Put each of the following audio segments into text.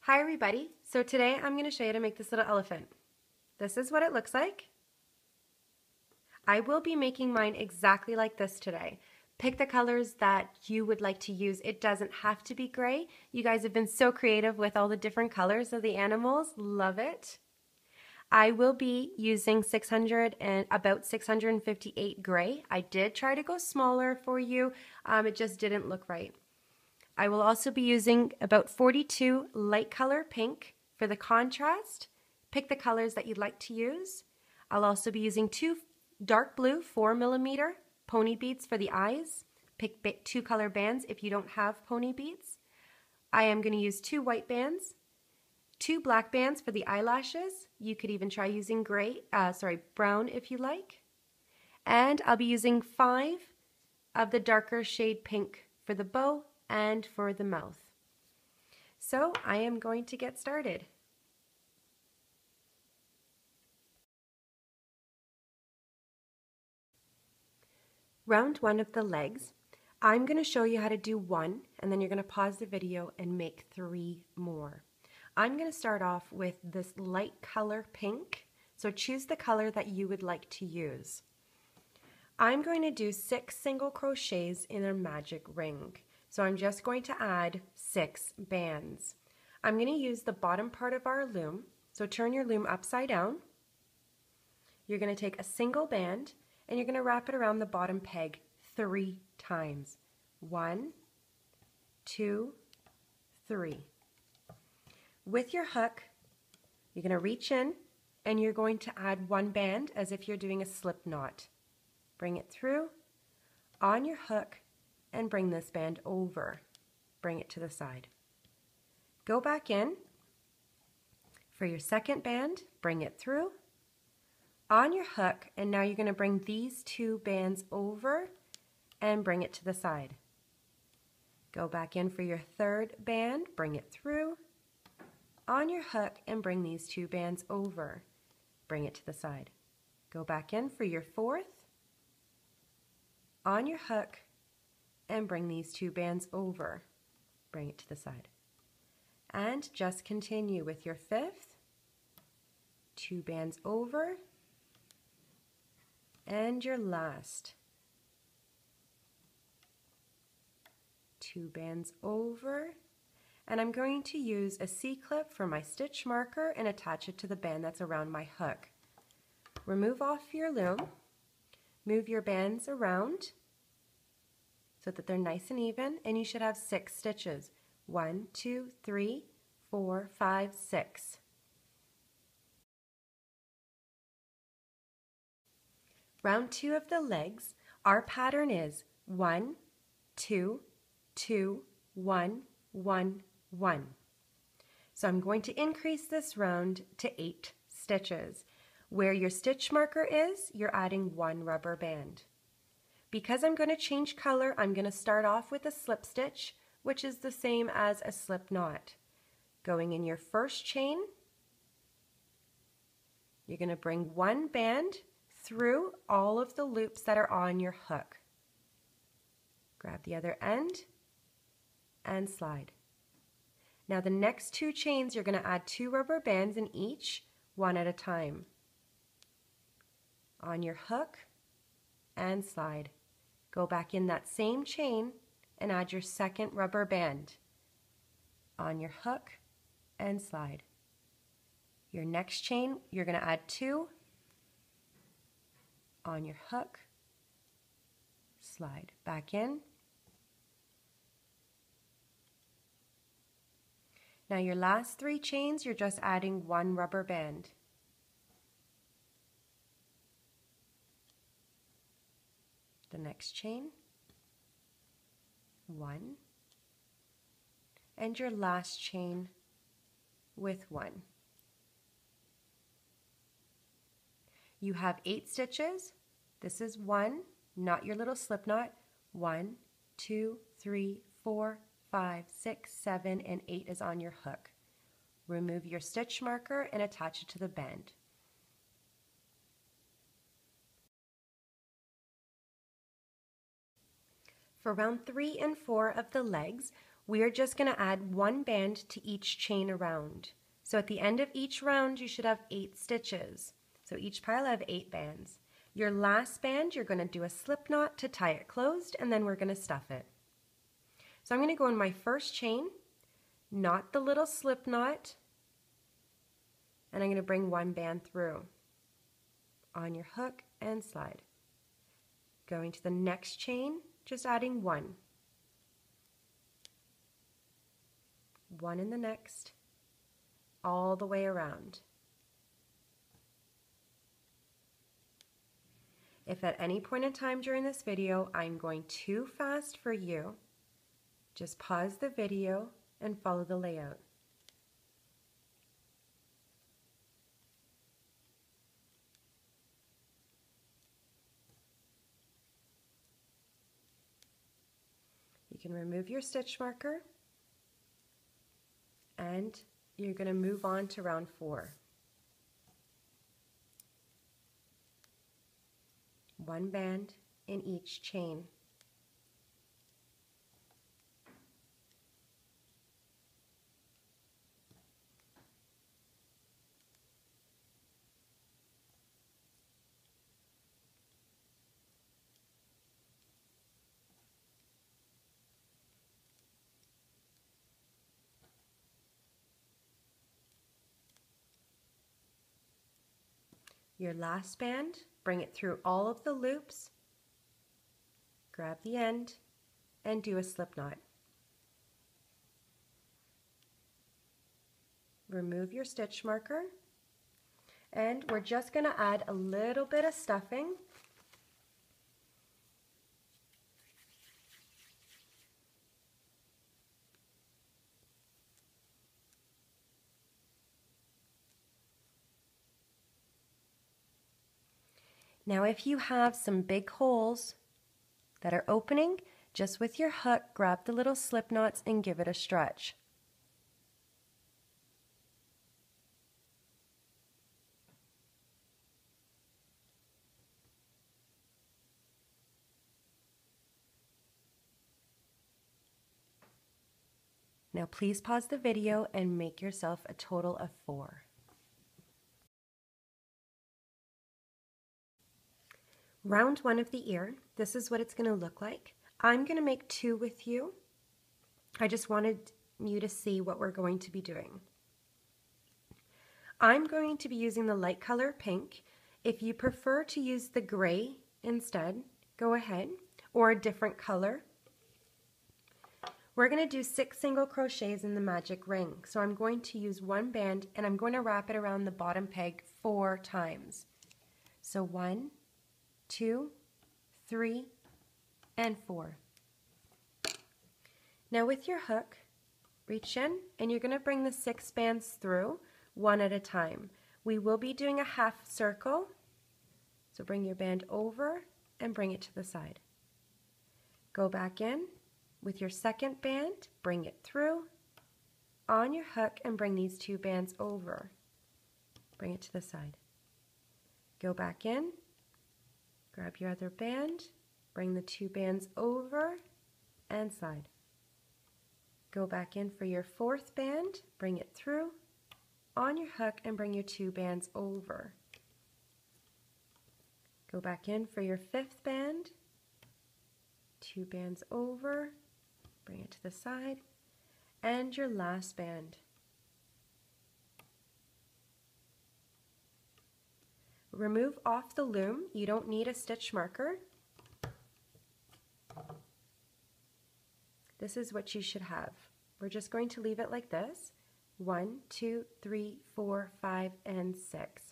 Hi everybody, so today I'm going to show you how to make this little elephant. This is what it looks like. I will be making mine exactly like this today. Pick the colors that you would like to use. It doesn't have to be gray. You guys have been so creative with all the different colors of the animals. Love it. I will be using about 658 gray. I did try to go smaller for you. It just didn't look right. I will also be using about 42 light color pink for the contrast. Pick the colors that you'd like to use. I'll also be using 2 dark blue 4mm pony beads for the eyes. Pick 2 color bands if you don't have pony beads. I am going to use 2 white bands, 2 black bands for the eyelashes. You could even try using brown if you like. And I'll be using 5 of the darker shade pink for the bow and for the mouth. So I am going to get started. Round 1 of the legs, I'm going to show you how to do 1, and then you're going to pause the video and make 3 more. I'm going to start off with this light color pink, so choose the color that you would like to use. I'm going to do 6 single crochets in a magic ring. So I'm just going to add 6 bands. I'm going to use the bottom part of our loom. So turn your loom upside down. You're going to take a single band and you're going to wrap it around the bottom peg 3 times. 1, 2, 3. With your hook, you're going to reach in and you're going to add 1 band as if you're doing a slip knot. Bring it through on your hook and bring this band over. Bring it to the side. Go back in for your second band, bring it through on your hook, and now you're going to bring these 2 bands over and bring it to the side. Go back in for your third band, bring it through on your hook and bring these 2 bands over. Bring it to the side. Go back in for your fourth on your hook and bring these 2 bands over. Bring it to the side. And just continue with your fifth, 2 bands over, and your last. 2 bands over, and I'm going to use a C-clip for my stitch marker and attach it to the band that's around my hook. Remove off your loom, move your bands around, so that they're nice and even, and you should have 6 stitches. 1, 2, 3, 4, 5, 6. Round 2 of the legs, our pattern is 1, 2, 2, 1, 1, 1. So I'm going to increase this round to 8 stitches. Where your stitch marker is, you're adding 1 rubber band. Because I'm going to change color, I'm going to start off with a slip stitch, which is the same as a slip knot. Going in your first chain, you're going to bring 1 band through all of the loops that are on your hook. Grab the other end and slide. Now the next 2 chains, you're going to add 2 rubber bands in each, 1 at a time. On your hook and slide. Go back in that same chain and add your second rubber band. On your hook and slide. Your next chain, you're going to add 2. On your hook, slide. Back in. Now your last 3 chains, you're just adding 1 rubber band. The next chain, 1, and your last chain with 1. You have 8 stitches. This is 1, not your little slip knot. 1, 2, 3, 4, 5, 6, 7, and 8 is on your hook. Remove your stitch marker and attach it to the band. For round 3 and 4 of the legs, we are just going to add 1 band to each chain around. So at the end of each round, you should have 8 stitches. So each pile will have 8 bands. Your last band, you're going to do a slip knot to tie it closed, and then we're going to stuff it. So I'm going to go in my first chain, knot the little slip knot, and I'm going to bring 1 band through on your hook and slide. Going to the next chain, just adding 1. 1 in the next, all the way around. If at any point in time during this video I'm going too fast for you, just pause the video and follow the layout. You can remove your stitch marker and you're going to move on to round 4. 1 band in each chain. Your last band, bring it through all of the loops, grab the end, and do a slip knot. Remove your stitch marker, and we're just going to add a little bit of stuffing. Now if you have some big holes that are opening, just with your hook, grab the little slip knots and give it a stretch. Now please pause the video and make yourself a total of 4. Round 1 of the ear, this is what it's going to look like. I'm going to make 2 with you. I just wanted you to see what we're going to be doing. I'm going to be using the light color pink. If you prefer to use the gray instead, go ahead, or a different color. We're going to do 6 single crochets in the magic ring. So I'm going to use 1 band and I'm going to wrap it around the bottom peg 4 times. So 1, 2, 3, and 4. Now with your hook, reach in and you're going to bring the 6 bands through 1 at a time. We will be doing a half circle, so bring your band over and bring it to the side. Go back in with your second band, bring it through on your hook and bring these 2 bands over. Bring it to the side. Go back in, grab your other band, bring the 2 bands over and slide. Go back in for your 4th band, bring it through on your hook and bring your 2 bands over. Go back in for your 5th band, 2 bands over, bring it to the side, and your last band. Remove off the loom. You don't need a stitch marker. This is what you should have. We're just going to leave it like this. 1, 2, 3, 4, 5, and 6.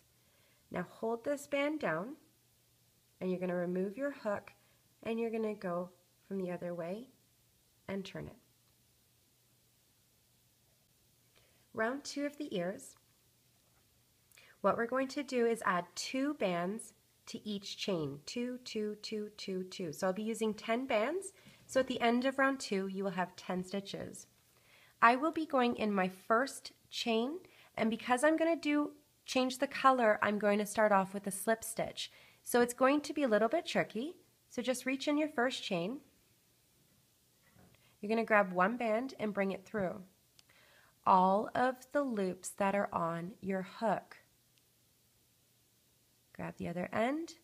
Now hold this band down and you're going to remove your hook and you're going to go from the other way and turn it. Round 2 of the ears. What we're going to do is add 2 bands to each chain. 2, 2, 2, 2, 2. So I'll be using 10 bands. So at the end of round 2, you will have 10 stitches. I will be going in my first chain, and because I'm going to change the color, I'm going to start off with a slip stitch. So it's going to be a little bit tricky. So just reach in your first chain. You're going to grab one band and bring it through all of the loops that are on your hook. Grab the other end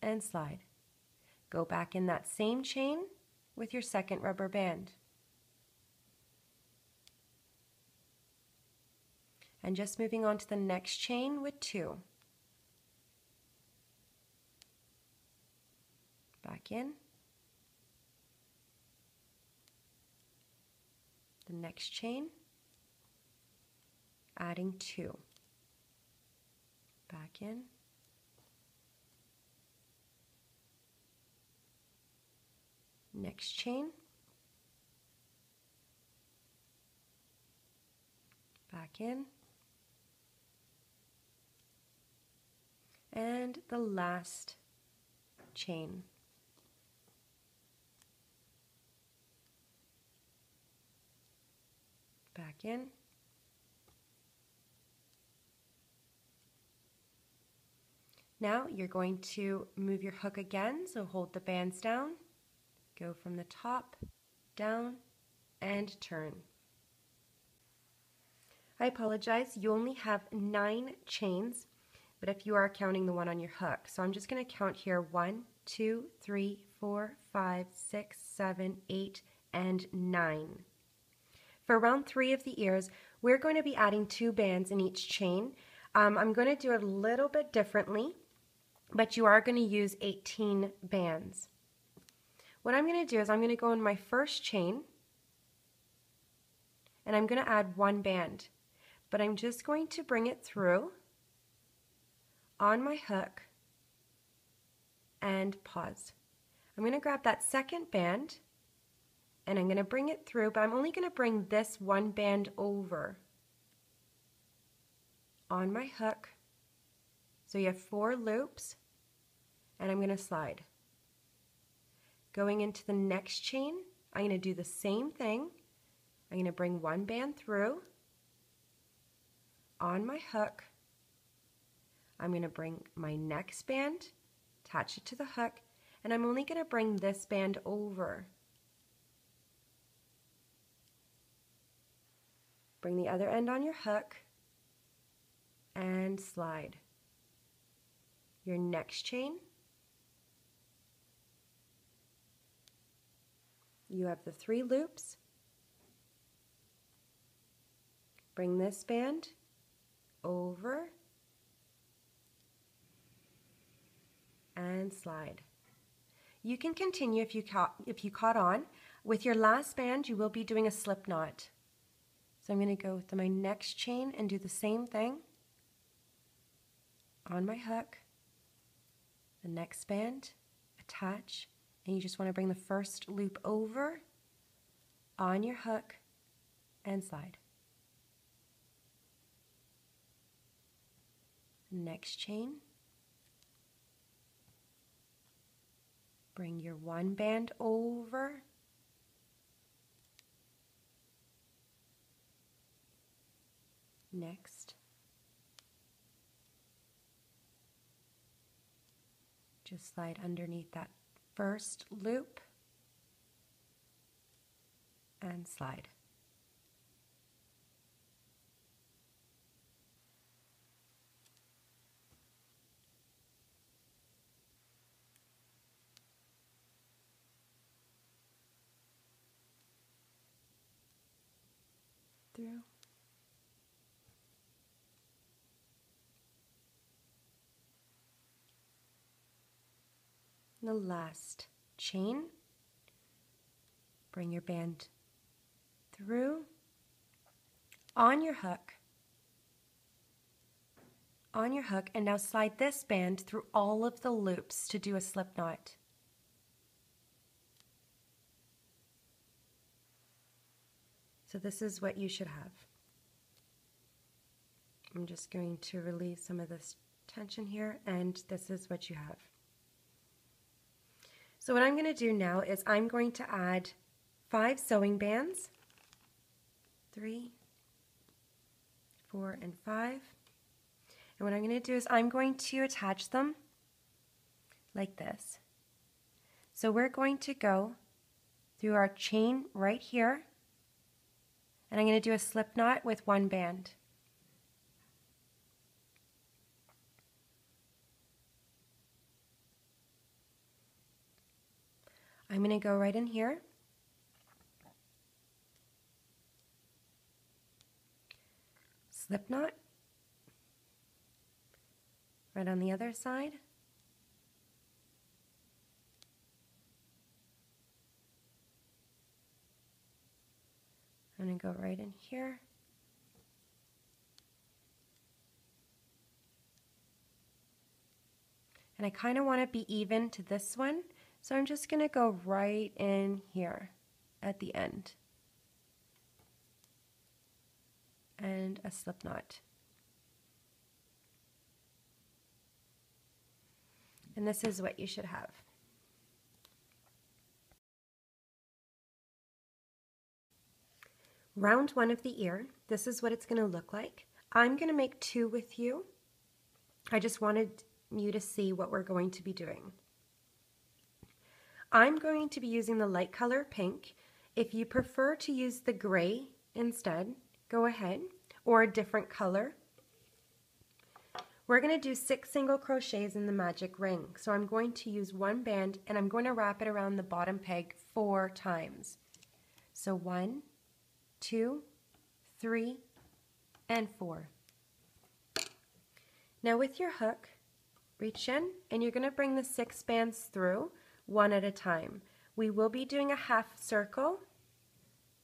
and slide. Go back in that same chain with your second rubber band. And just moving on to the next chain with 2. Back in. The next chain, adding 2. Back in. Next chain, back in, and the last chain. Back in. Now you're going to move your hook again, so hold the bands down. Go from the top, down, and turn. I apologize, you only have 9 chains, but if you are counting the one on your hook. So I'm just going to count here 1, 2, 3, 4, 5, 6, 7, 8, and 9. For round 3 of the ears, we're going to be adding 2 bands in each chain. I'm going to do it a little bit differently, but you are going to use 18 bands. What I'm going to do is I'm going to go in my first chain and I'm going to add 1 band, but I'm just going to bring it through on my hook and pause. I'm going to grab that second band and I'm going to bring it through, but I'm only going to bring this 1 band over on my hook. So you have 4 loops and I'm going to slide. Going into the next chain, I'm going to do the same thing. I'm going to bring 1 band through on my hook. I'm going to bring my next band, attach it to the hook, and I'm only going to bring this band over. Bring the other end on your hook and slide. Your next chain, you have the 3 loops. Bring this band over and slide. You can continue if you caught on. With your last band, you will be doing a slip knot. So I'm going to go to my next chain and do the same thing on my hook. The next band, attach, and you just want to bring the first loop over on your hook and slide. Next chain, bring your 1 band over, next, just slide underneath that first loop and slide. Through. The last chain, bring your band through on your hook, and now slide this band through all of the loops to do a slip knot. So this is what you should have. I'm just going to relieve some of this tension here, and this is what you have. So what I'm going to do now is I'm going to add 5 sewing bands, 3, 4, and 5. And what I'm going to do is I'm going to attach them like this. So we're going to go through our chain right here, and I'm going to do a slip knot with one band. I'm going to go right in here, slip knot, right on the other side, I'm going to go right in here, and I kind of want to be even to this one, so I'm just going to go right in here at the end and a slip knot. And this is what you should have. Round one of the ear, this is what it's going to look like. I'm going to make two with you. I just wanted you to see what we're going to be doing. I'm going to be using the light color pink. If you prefer to use the gray instead, go ahead, or a different color. We're going to do 6 single crochets in the magic ring. So I'm going to use one band and I'm going to wrap it around the bottom peg 4 times. So 1, 2, 3, and 4. Now with your hook, reach in and you're going to bring the 6 bands through one at a time. We will be doing a half circle,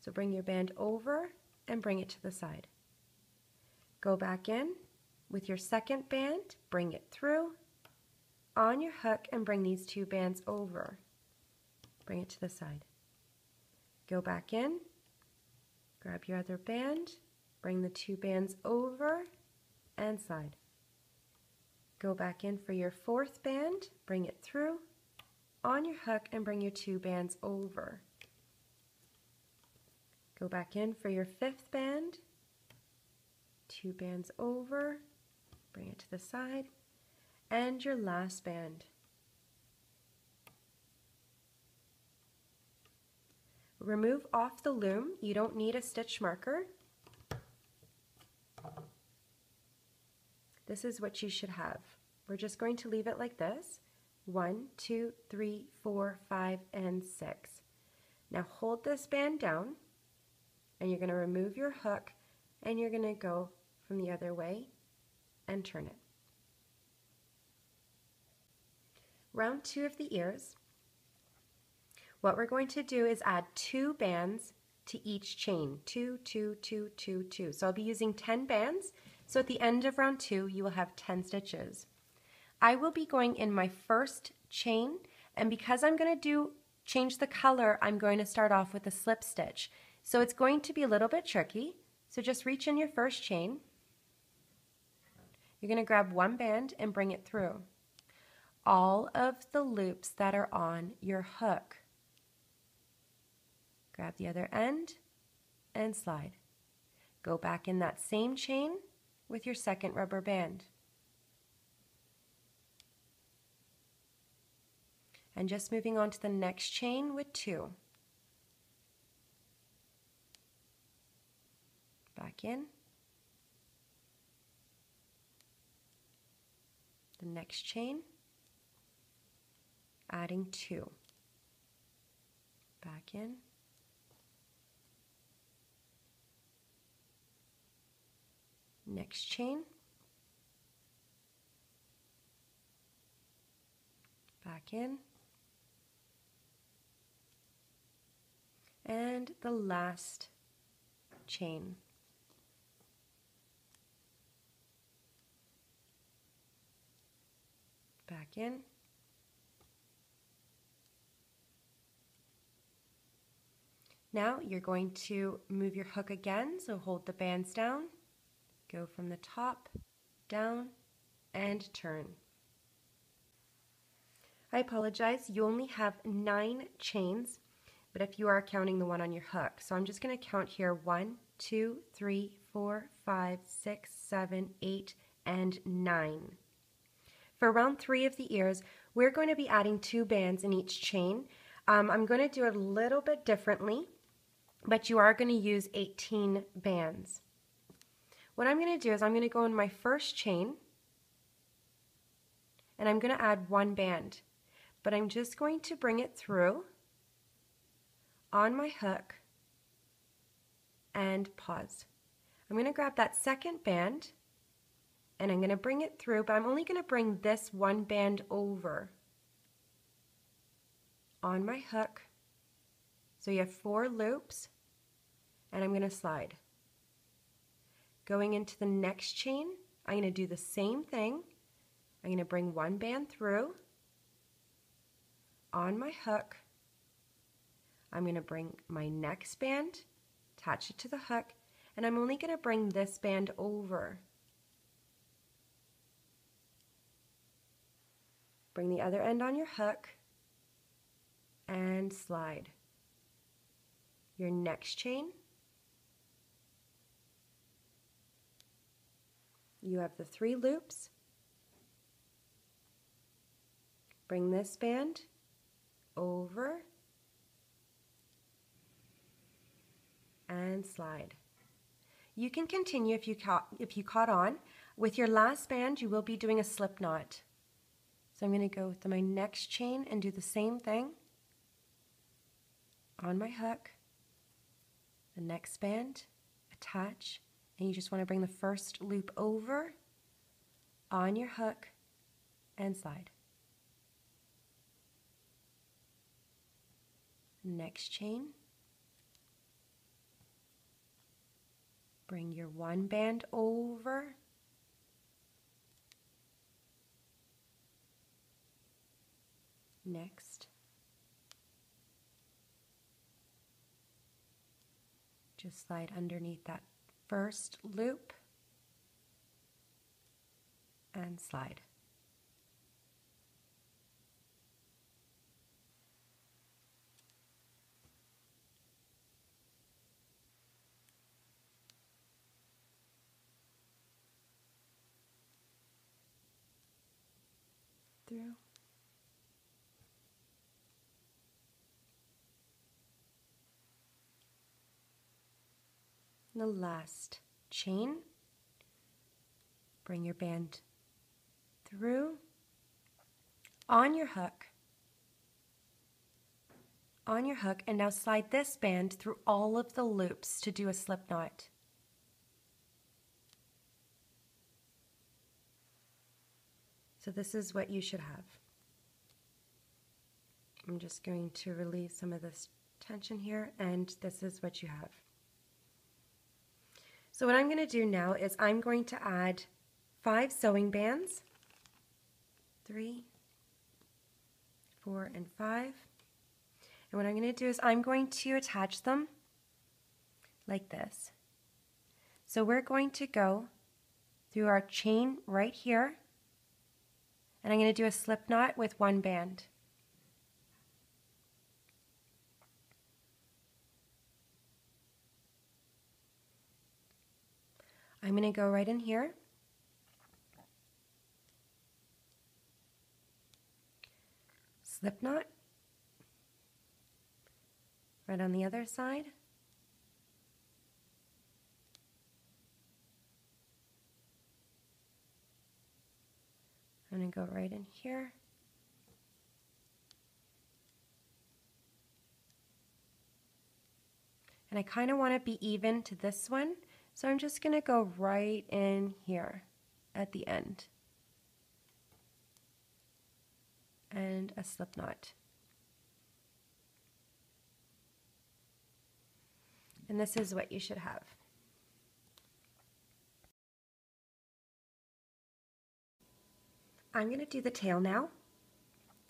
so bring your band over and bring it to the side. Go back in with your second band, bring it through on your hook and bring these 2 bands over. Bring it to the side. Go back in, grab your other band, bring the 2 bands over and slide. Go back in for your 4th band, bring it through on your hook and bring your 2 bands over. Go back in for your 5th band, 2 bands over, bring it to the side, and your last band. Remove off the loom. You don't need a stitch marker. This is what you should have. We're just going to leave it like this. 1, 2, 3, 4, 5, and 6. Now hold this band down and you're going to remove your hook and you're going to go from the other way and turn it. Round 2 of the ears. What we're going to do is add 2 bands to each chain. 2, 2, 2, 2, 2. So I'll be using 10 bands. So at the end of round 2, you will have 10 stitches. I will be going in my first chain, and because I'm going to change the color, I'm going to start off with a slip stitch. So it's going to be a little bit tricky. So just reach in your first chain. You're going to grab one band and bring it through all of the loops that are on your hook. Grab the other end and slide. Go back in that same chain with your second rubber band. And just moving on to the next chain with 2. Back in. The next chain, adding 2. Back in. Next chain, back in, and the last chain. Back in. Now you're going to move your hook again, so hold the bands down, go from the top, down, and turn. I apologize, you only have 9 chains, but if you are counting the one on your hook. So I'm just going to count here 1, 2, 3, 4, 5, 6, 7, 8, and 9. For round 3 of the ears, we're going to be adding 2 bands in each chain. I'm going to do it a little bit differently, but you are going to use 18 bands. What I'm going to do is I'm going to go in my first chain, and I'm going to add 1 band, but I'm just going to bring it through on my hook and pause. I'm going to grab that second band and I'm going to bring it through, but I'm only going to bring this 1 band over on my hook. So you have 4 loops, and I'm going to slide. Going into the next chain, I'm going to do the same thing. I'm going to bring 1 band through on my hook. I'm going to bring my next band, attach it to the hook, and I'm only going to bring this band over. Bring the other end on your hook and slide. Your next chain, you have the 3 loops. Bring this band over and slide. You can continue if you caught on. With your last band, you will be doing a slip knot. So I'm going to go to my next chain and do the same thing on my hook. The next band, attach, and you just want to bring the first loop over on your hook and slide. Next chain, bring your 1 band over, next, just slide underneath that first loop and slide. Through. The last chain, bring your band through on your hook, and now slide this band through all of the loops to do a slip knot. So this is what you should have. I'm just going to relieve some of this tension here, and this is what you have. So what I'm going to do now is I'm going to add 5 sewing bands, 3, 4, and 5. And what I'm going to do is I'm going to attach them like this. So we're going to go through our chain right here, and I'm going to do a slip knot with 1 band. I'm going to go right in here, slip knot, right on the other side, I'm going to go right in here, and I kind of want to be even to this one. So I'm just going to go right in here at the end and a slip knot. And this is what you should have. I'm going to do the tail now.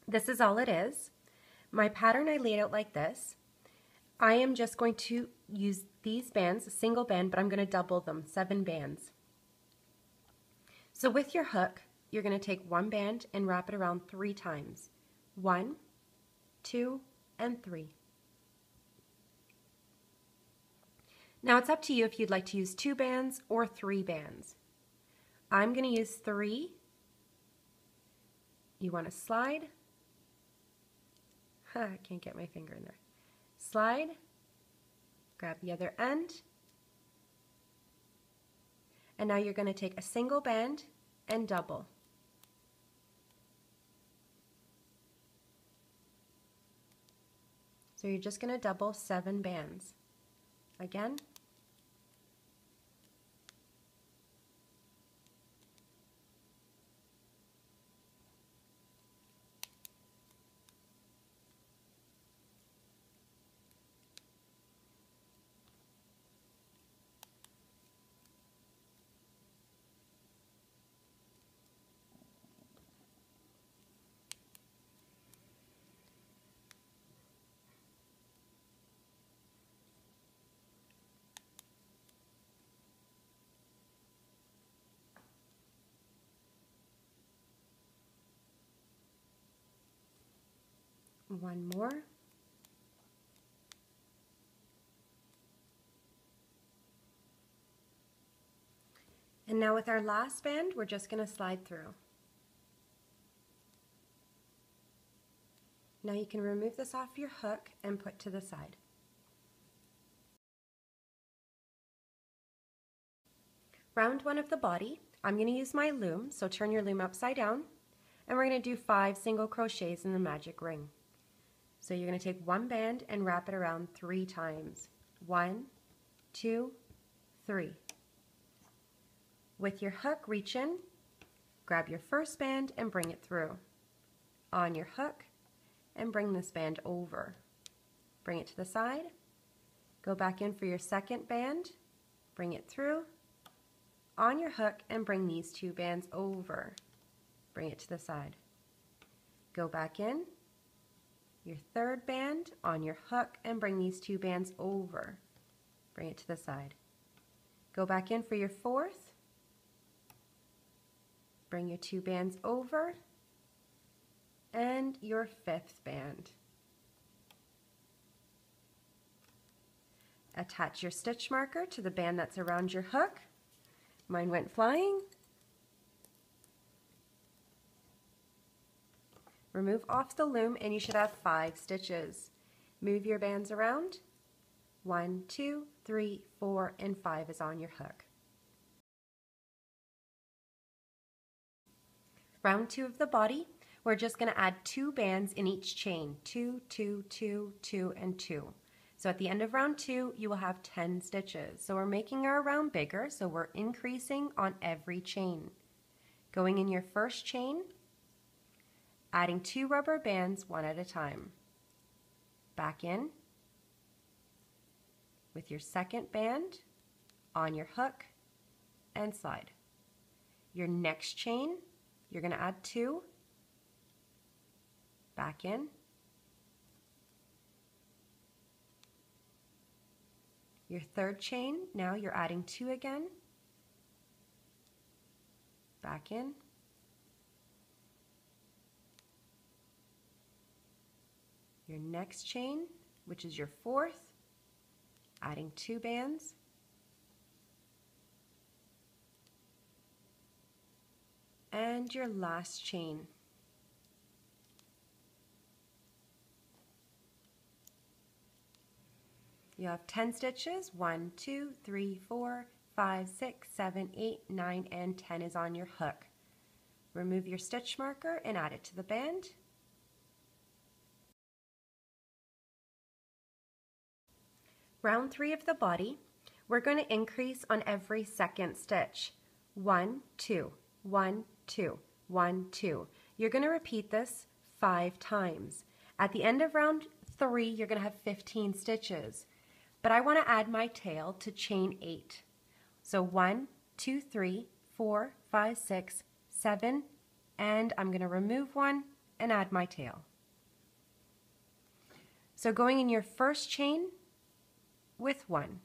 This is all it is. My pattern I laid out like this. I am just going to use these bands, a single band, but I'm going to double them, 7 bands. So with your hook, you're going to take 1 band and wrap it around 3 times. 1, 2, and 3. Now it's up to you if you'd like to use 2 bands or 3 bands. I'm going to use 3. You want to slide, I can't get my finger in there. Slide, grab the other end, and now you're going to take a single band and double. So you're just going to double 7 bands. Again. One more. And now with our last band, we're just going to slide through. Now you can remove this off your hook and put to the side. Round 1 of the body, I'm going to use my loom, so turn your loom upside down, and we're going to do 5 single crochets in the magic ring. So you're going to take 1 band and wrap it around 3 times. 1, 2, 3. With your hook, reach in, grab your first band and bring it through. On your hook, and bring this band over. Bring it to the side, go back in for your second band, bring it through, on your hook, and bring these 2 bands over. Bring it to the side. Go back in, your third band, on your hook, and bring these 2 bands over. Bring it to the side. Go back in for your fourth, bring your 2 bands over, and your 5th band. Attach your stitch marker to the band that's around your hook. Mine went flying. Remove off the loom and you should have 5 stitches. Move your bands around. 1, 2, 3, 4, and 5 is on your hook. Round 2 of the body, we're just going to add 2 bands in each chain. 2, 2, 2, 2, and 2. So at the end of round 2, you will have 10 stitches. So we're making our round bigger, so we're increasing on every chain. Going in your first chain, adding 2 rubber bands one at a time. Back in with your second band, on your hook, and slide. Your next chain, you're going to add 2, back in, your third chain, now you're adding 2 again, back in, your next chain, which is your fourth, adding 2 bands, and your last chain. You have 10 stitches, 1, 2, 3, 4, 5, 6, 7, 8, 9, and 10 is on your hook. Remove your stitch marker and add it to the band. Round 3 of the body, we're going to increase on every second stitch. 1, 2, 1, 2, 1, 2. You're going to repeat this 5 times. At the end of round 3, you're going to have 15 stitches. But I want to add my tail to chain 8. So 1, 2, 3, 4, 5, 6, 7, and I'm going to remove 1 and add my tail. So going in your first chain with 1.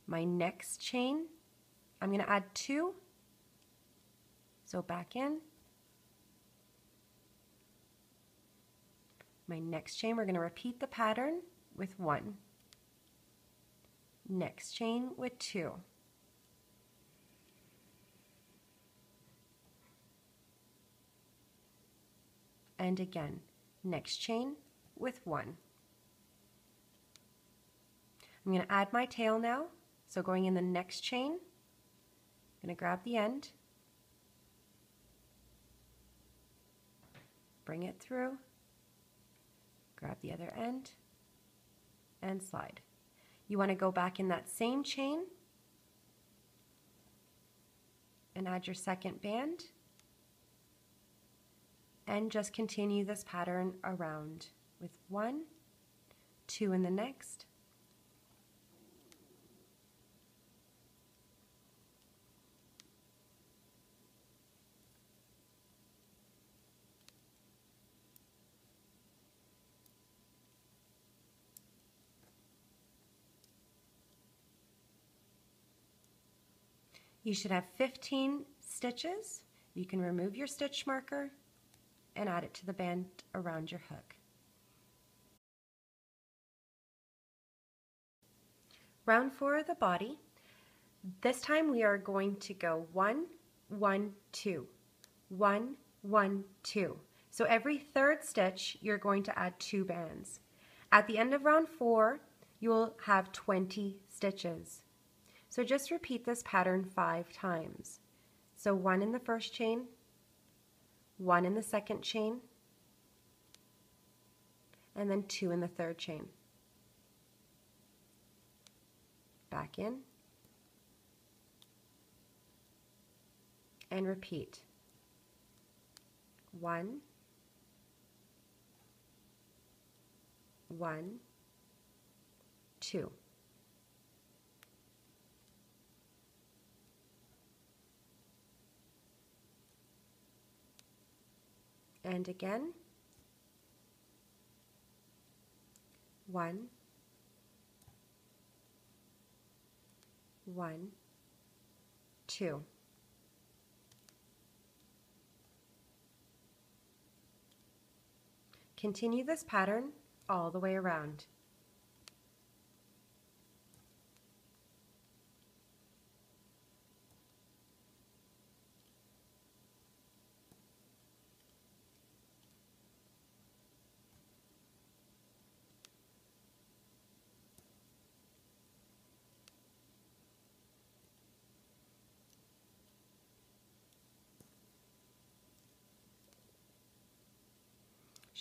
My next chain, I'm going to add 2. So back in. My next chain, we're going to repeat the pattern with 1. Next chain with 2. and again. Next chain with 1. I'm going to add my tail now, so going in the next chain, I'm going to grab the end, bring it through, grab the other end, and slide. You want to go back in that same chain and add your second band, and just continue this pattern around with 1, 2 in the next, you should have 15 stitches. You can remove your stitch marker and add it to the band around your hook. Round 4 of the body. This time we are going to go 1, 1, 2, 1, 1, 2. So every third stitch you're going to add 2 bands. At the end of round 4 you will have 20 stitches. So just repeat this pattern 5 times. So 1 in the first chain, 1 in the second chain, and then 2 in the third chain. Back in, and repeat. 1, 1, 2. And again, 1, 1, 2. Continue this pattern all the way around.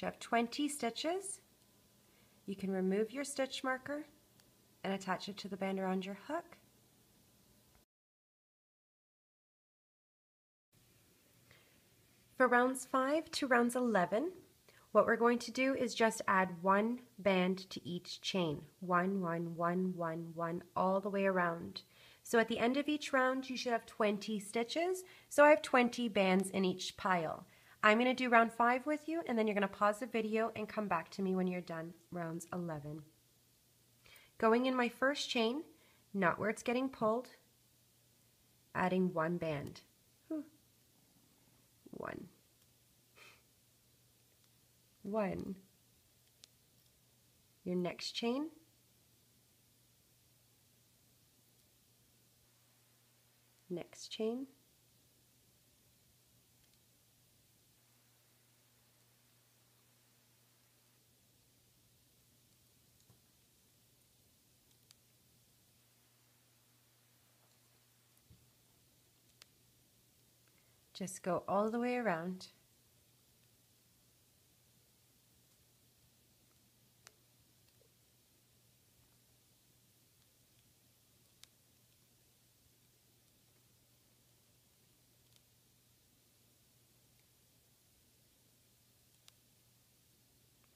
You have 20 stitches. You can remove your stitch marker and attach it to the band around your hook. For rounds 5 to rounds 11, what we're going to do is just add 1 band to each chain. 1, 1, 1, 1, 1, all the way around. So at the end of each round, you should have 20 stitches. So I have 20 bands in each pile. I'm going to do round 5 with you, and then you're going to pause the video and come back to me when you're done rounds 11. Going in my first chain, not where it's getting pulled, adding 1 band. 1. 1. Your next chain, next chain, just go all the way around.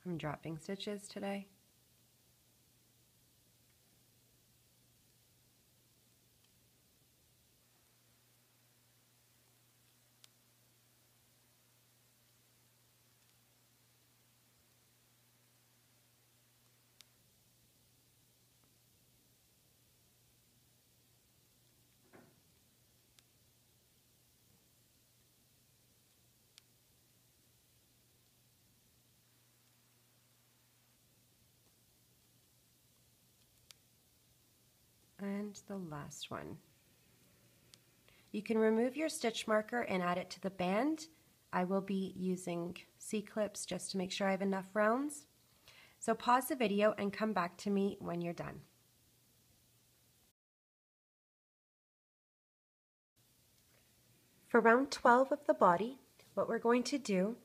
I'm dropping stitches today. And the last one. You can remove your stitch marker and add it to the band I will be using C-clips just to make sure I have enough rounds. So pause the video and come back to me when you're done. For round 12 of the body, what we're going to do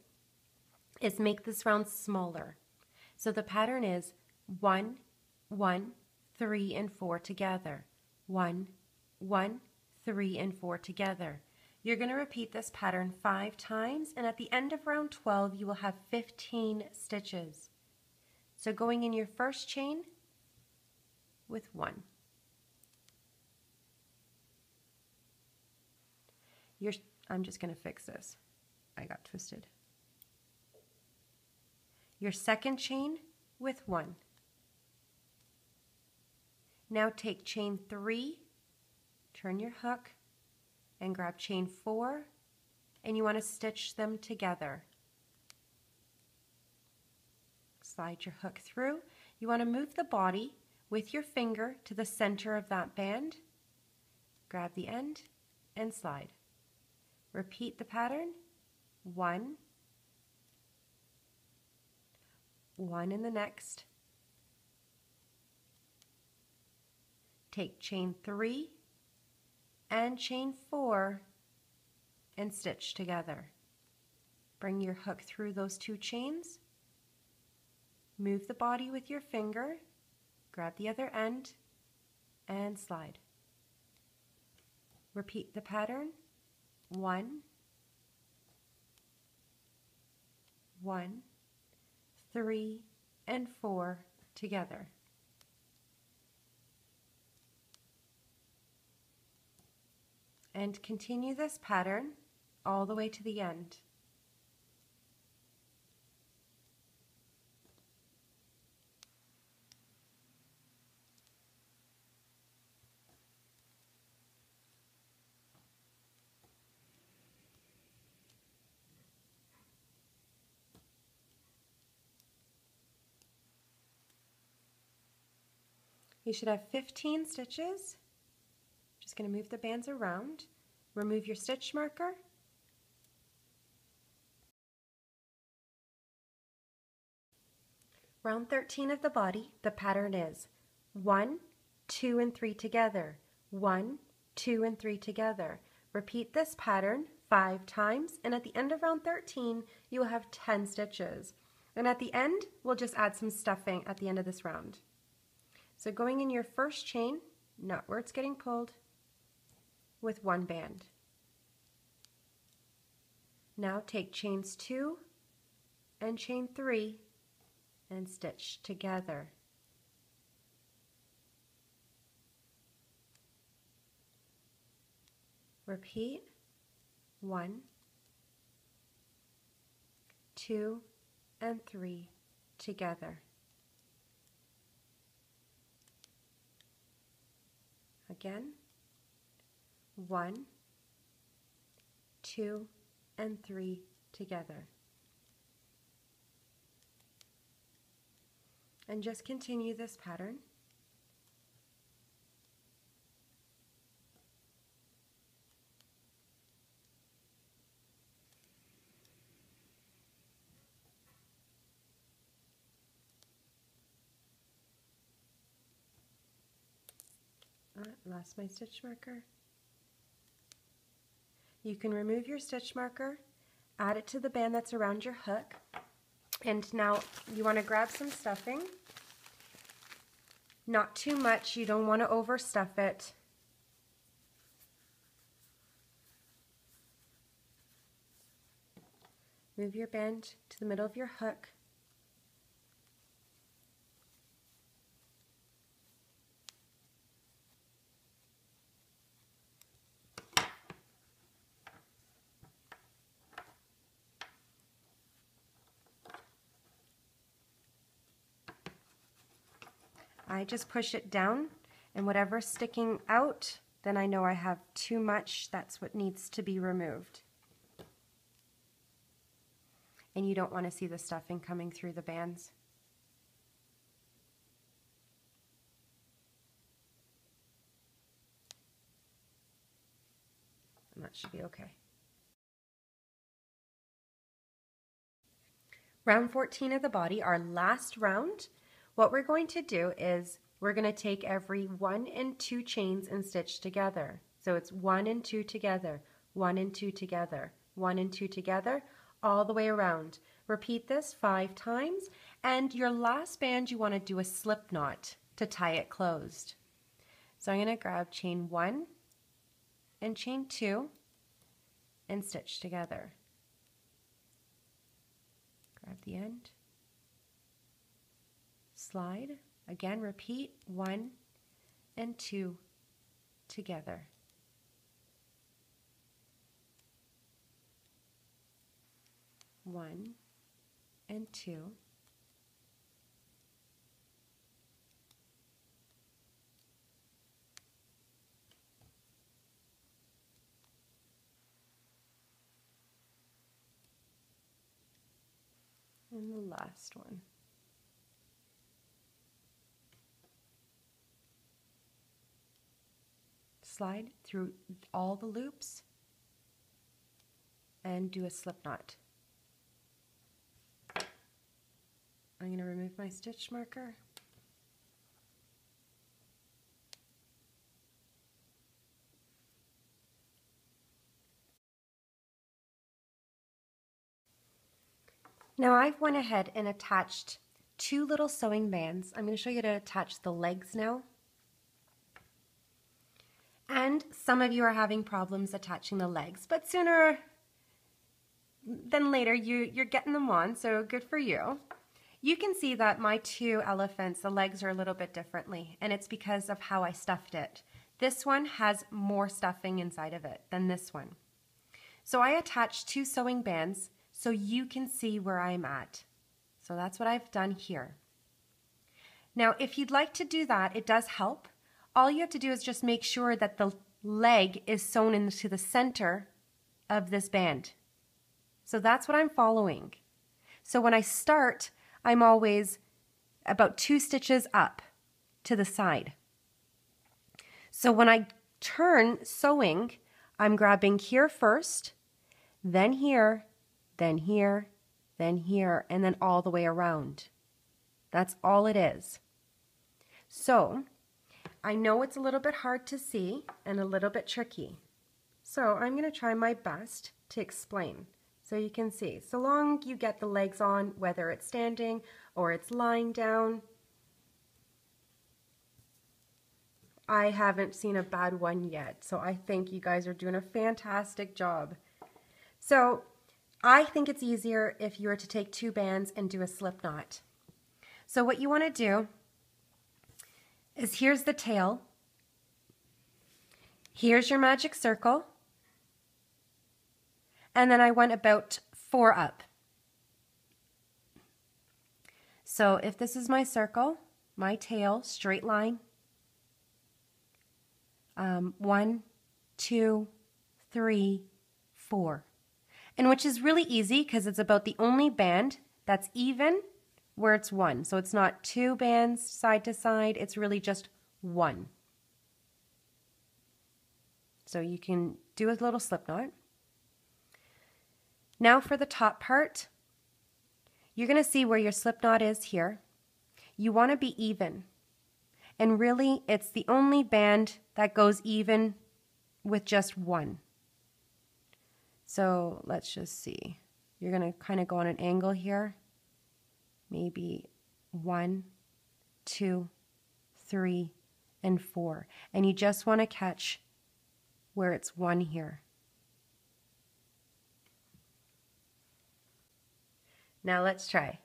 is make this round smaller. So the pattern is 1, 1, 3, and 4 together. 1, 1, 3, and 4 together. You're going to repeat this pattern 5 times, and at the end of round 12, you will have 15 stitches. So going in your first chain with 1. I'm just going to fix this. I got twisted. Your second chain with 1. Now take chain 3, turn your hook, and grab chain 4, and you want to stitch them together. Slide your hook through. You want to move the body with your finger to the center of that band. Grab the end and slide. Repeat the pattern. 1, 1 in the next. Take chain 3 and chain 4 and stitch together. Bring your hook through those 2 chains. Move the body with your finger. Grab the other end and slide. Repeat the pattern. 1, 1, 3, and 4 together. And continue this pattern all the way to the end. You should have 15 stitches. Just going to move the bands around. Remove your stitch marker. Round 13 of the body, the pattern is 1, 2, and 3 together. 1, 2, and 3 together. Repeat this pattern 5 times, and at the end of round 13, you will have 10 stitches. And at the end, we'll just add some stuffing at the end of this round. So going in your first chain, not where it's getting pulled, with 1 band. Now take chains 2 and chain 3 and stitch together. Repeat. 1, 2, and 3 together. Again, 1, 2, and 3 together. And just continue this pattern. Lost my stitch marker. You can remove your stitch marker, add it to the band that's around your hook, and now you want to grab some stuffing. Not too much, you don't want to overstuff it. Move your band to the middle of your hook. I just push it down, and whatever's sticking out, then I know I have too much. That's what needs to be removed. And you don't want to see the stuffing coming through the bands. And that should be okay. Round 14 of the body, our last round. What we're going to do is we're going to take every 1 and 2 chains and stitch together. So it's 1 and 2 together, 1 and 2 together, 1 and 2 together, all the way around. Repeat this 5 times, and your last band you want to do a slip knot to tie it closed. So I'm going to grab chain 1 and chain 2 and stitch together. Grab the end, slide, again repeat 1 and 2 together. One and 2. And the last one. Slide through all the loops and do a slip knot. I'm going to remove my stitch marker. Now I've went ahead and attached 2 little sewing bands. I'm going to show you how to attach the legs now. And some of you are having problems attaching the legs, but sooner than later you're getting them on, so good for you. You can see that my 2 elephants, the legs are a little bit differently, and it's because of how I stuffed it. This one has more stuffing inside of it than this one. So I attached 2 sewing bands so you can see where I'm at. So that's what I've done here. Now, if you'd like to do that, it does help. All you have to do is just make sure that the leg is sewn into the center of this band. So that's what I'm following. So when I start, I'm always about 2 stitches up to the side. So when I turn sewing, I'm grabbing here first, then here, then here, then here, and then all the way around. That's all it is. So I know it's a little bit hard to see and a little bit tricky. So I'm going to try my best to explain so you can see. So long you get the legs on, whether it's standing or it's lying down. I haven't seen a bad one yet, so I think you guys are doing a fantastic job. So I think it's easier if you were to take 2 bands and do a slip knot. So what you want to do is here's the tail, here's your magic circle, and then I went about 4 up. So if this is my circle, my tail, straight line, 1, 2, 3, 4. And which is really easy because it's about the only band that's even where it's 1. So it's not 2 bands side to side, it's really just 1. So you can do a little slip knot. Now for the top part, you're going to see where your slip knot is here. You want to be even. And really, it's the only band that goes even with just 1. So let's just see. You're going to kind of go on an angle here. Maybe 1, 2, 3, and 4. And you just want to catch where it's 1 here. Now let's try.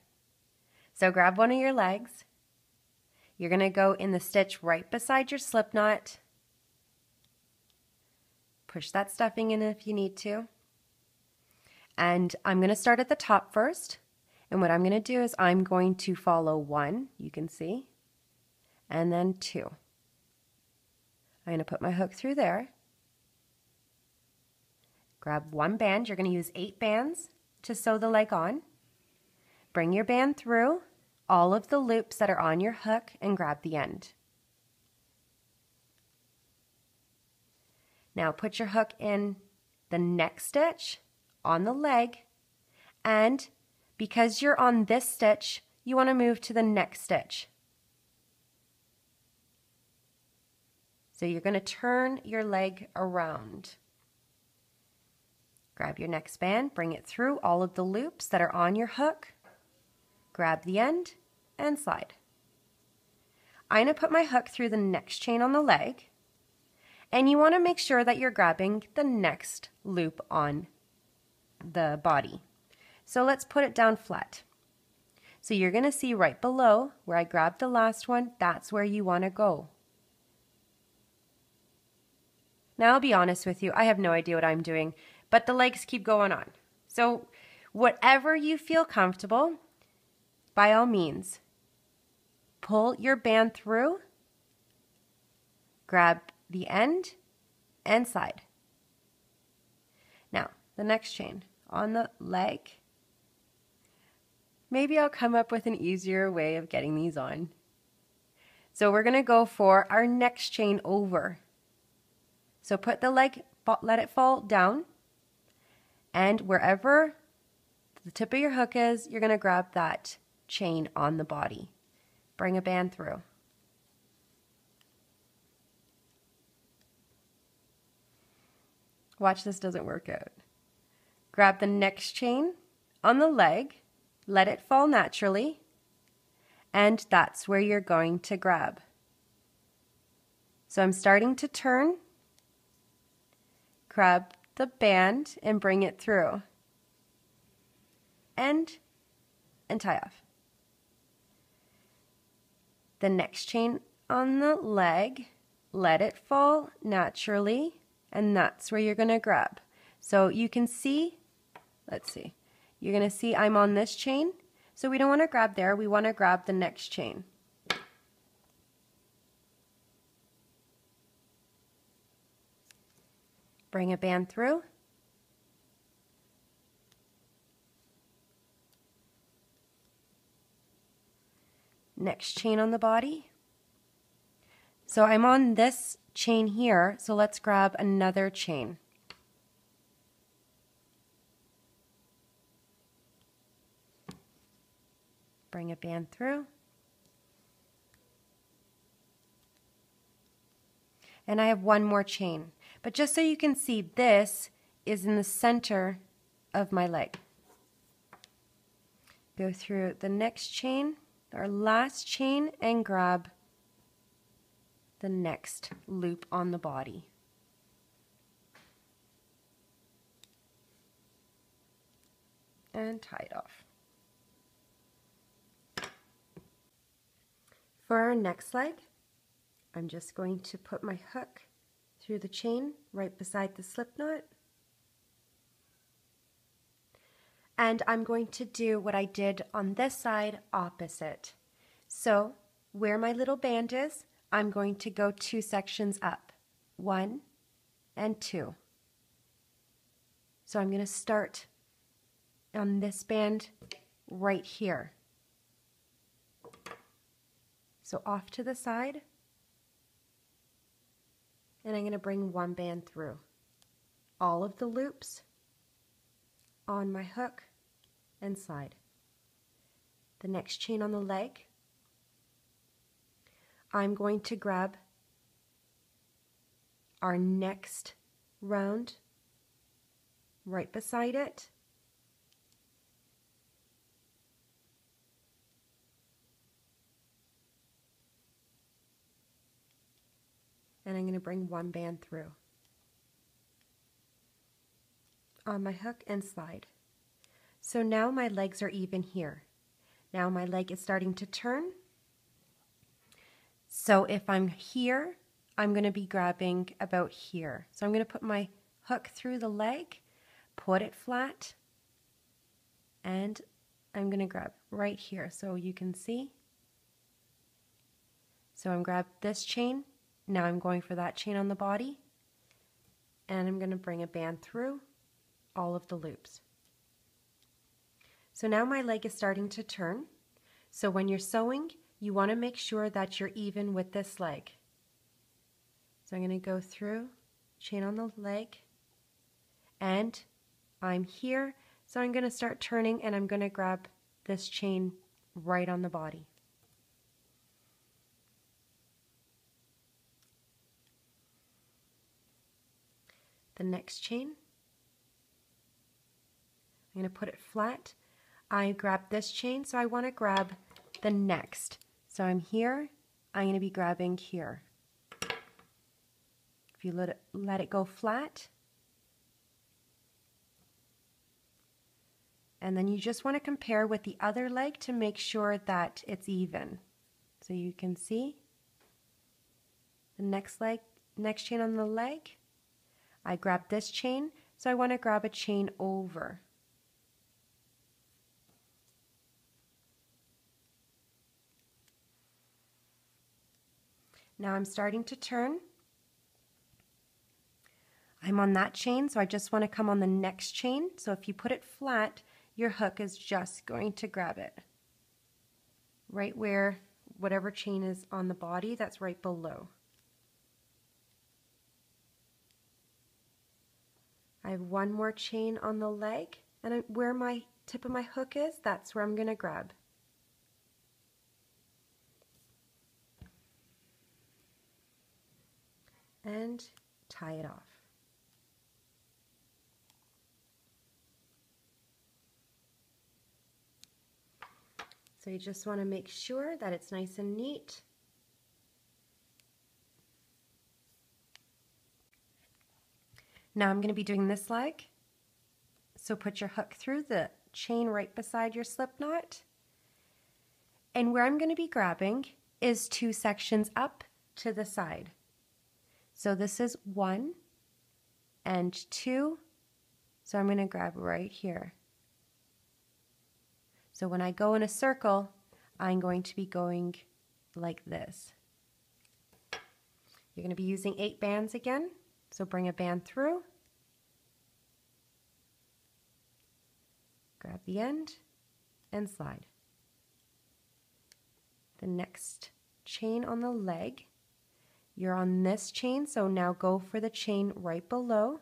So grab one of your legs. You're going to go in the stitch right beside your slip knot. Push that stuffing in if you need to. And I'm going to start at the top first. And what I'm going to do is I'm going to follow 1, you can see, and then 2. I'm going to put my hook through there. Grab 1 band. You're going to use 8 bands to sew the leg on. Bring your band through all of the loops that are on your hook and grab the end. Now put your hook in the next stitch on the leg and Because you're on this stitch, you want to move to the next stitch. So you're going to turn your leg around. Grab your next band, bring it through all of the loops that are on your hook, grab the end, and slide. I'm going to put my hook through the next chain on the leg, and you want to make sure that you're grabbing the next loop on the body. So let's put it down flat. So you're going to see right below where I grabbed the last one, that's where you want to go. Now I'll be honest with you, I have no idea what I'm doing, but the legs keep going on. So whatever you feel comfortable, by all means, pull your band through, grab the end, and slide. Now, the next chain on the leg. Maybe I'll come up with an easier way of getting these on. So we're going to go for our next chain over. So put the leg, let it fall down, and wherever the tip of your hook is, you're going to grab that chain on the body. Bring a band through. Watch this doesn't work out. Grab the next chain on the leg, let it fall naturally, and that's where you're going to grab. So I'm starting to turn, grab the band and bring it through, and tie off. The next chain on the leg, let it fall naturally, and that's where you're going to grab. So you can see, let's see, you're going to see I'm on this chain, so we don't want to grab there, we want to grab the next chain. Bring a band through. Next chain on the body. So I'm on this chain here, so let's grab another chain. Bring a band through. And I have one more chain. But just so you can see, this is in the center of my leg. Go through the next chain, our last chain, and grab the next loop on the body. And tie it off. For our next leg, I'm just going to put my hook through the chain right beside the slip knot. And I'm going to do what I did on this side opposite. So where my little band is, I'm going to go 2 sections up, 1 and 2. So I'm going to start on this band right here. So off to the side, and I'm going to bring 1 band through. All of the loops on my hook and slide. The next chain on the leg, I'm going to grab our next round right beside it. And I'm going to bring 1 band through on my hook and slide. So now my legs are even here. Now my leg is starting to turn. So if I'm here, I'm going to be grabbing about here. So I'm going to put my hook through the leg, put it flat, and I'm going to grab right here so you can see. So I'm grabbing this chain. Now I'm going for that chain on the body, and I'm going to bring a band through all of the loops. So now my leg is starting to turn. So when you're sewing, you want to make sure that you're even with this leg. So I'm going to go through, chain on the leg, and I'm here, So I'm going to start turning and I'm going to grab this chain right on the body. The next chain, I'm going to put it flat. I grab this chain, so I want to grab the next. So I'm here, I'm going to be grabbing here. If you let it go flat, and then you just want to compare with the other leg to make sure that it's even. So you can see the next chain on the leg. I grab this chain, so I want to grab a chain over. Now I'm starting to turn. I'm on that chain, so I just want to come on the next chain. So if you put it flat, your hook is just going to grab it. Right where whatever chain is on the body, that's right below. I have one more chain on the leg, and where my tip of my hook is, that's where I'm going to grab. And tie it off. So you just want to make sure that it's nice and neat. Now I'm going to be doing this leg. So put your hook through the chain right beside your slip knot. And where I'm going to be grabbing is 2 sections up to the side. So this is 1 and 2. So I'm going to grab right here. So when I go in a circle, I'm going to be going like this. You're going to be using 8 bands again. So bring a band through, grab the end, and slide. The next chain on the leg, you're on this chain, so now go for the chain right below.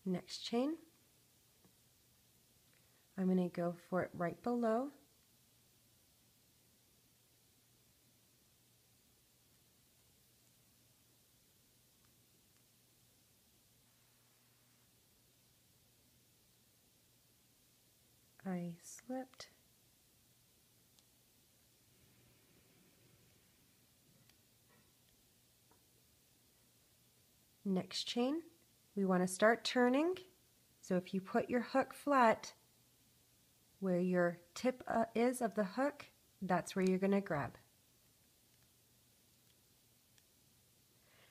Next chain, I'm going to go for it right below. I slipped. Next chain, we want to start turning. So if you put your hook flat, where your tip is of the hook, that's where you're going to grab.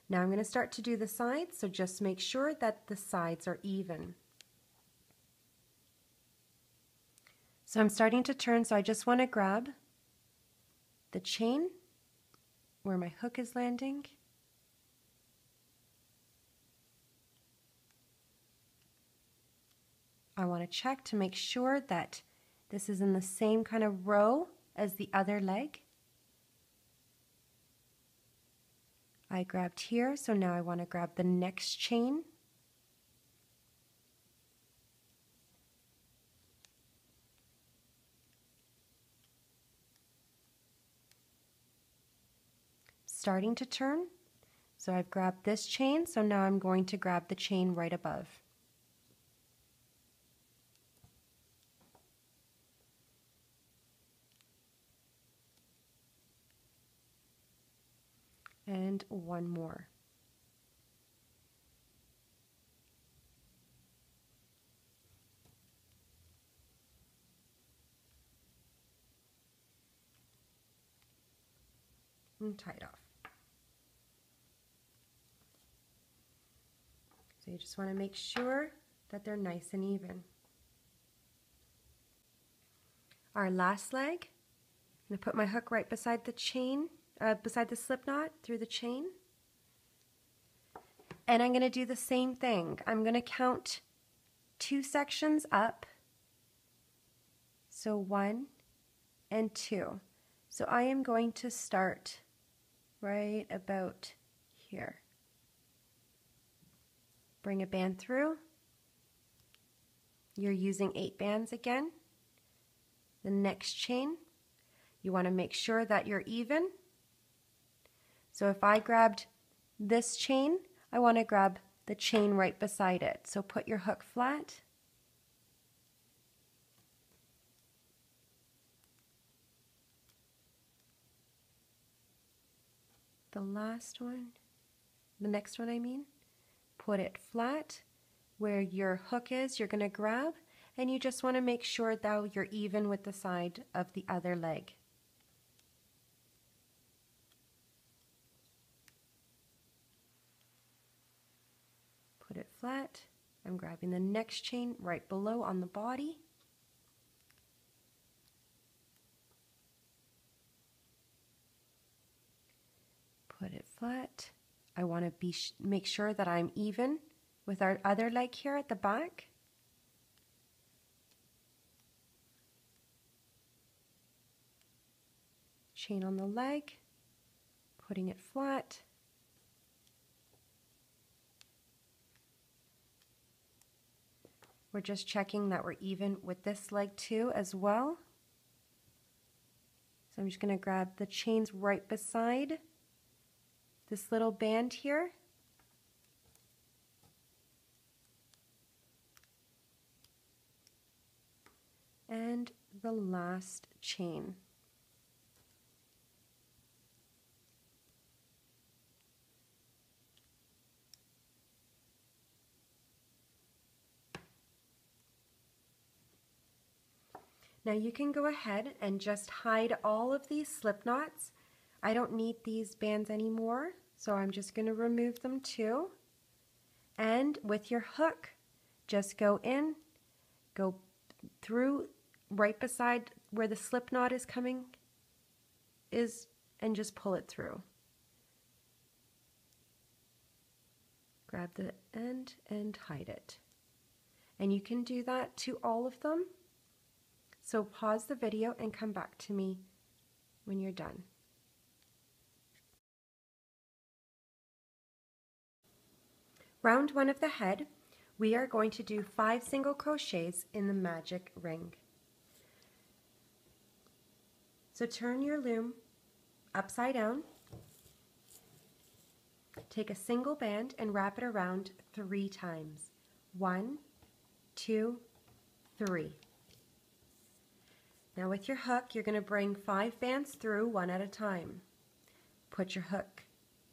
Now I'm going to start to do the sides, so just make sure that the sides are even. So I'm starting to turn, so I just want to grab the chain where my hook is landing. I want to check to make sure that this is in the same kind of row as the other leg. I grabbed here, so now I want to grab the next chain. Starting to turn, so I've grabbed this chain, so now I'm going to grab the chain right above. And one more. And tie it off. So you just want to make sure that they're nice and even. Our last leg, I'm going to put my hook right beside the chain, beside the slip knot through the chain. And I'm going to do the same thing. I'm going to count 2 sections up. So 1 and 2. So I am going to start right about here. Bring a band through. You're using 8 bands again. The next chain, you want to make sure that you're even. So if I grabbed this chain, I want to grab the chain right beside it. So put your hook flat. The last one, the next one I mean, put it flat. Where your hook is, you're going to grab, and you just want to make sure that you're even with the side of the other leg. Put it flat. I'm grabbing the next chain right below on the body. Put it flat. I want to make sure that I'm even with our other leg here at the back. Chain on the leg, putting it flat. We're just checking that we're even with this leg too as well. So I'm just going to grab the chains right beside this little band here. And the last chain. Now you can go ahead and just hide all of these slip knots. I don't need these bands anymore, so I'm just going to remove them too. And with your hook, just go in, go through right beside where the slip knot is coming and just pull it through. Grab the end and hide it. And you can do that to all of them. So pause the video and come back to me when you're done. Round 1 of the head, we are going to do 5 single crochets in the magic ring. So turn your loom upside down, take a single band and wrap it around 3 times. 1, 2, 3. Now with your hook, you're going to bring 5 bands through one at a time. Put your hook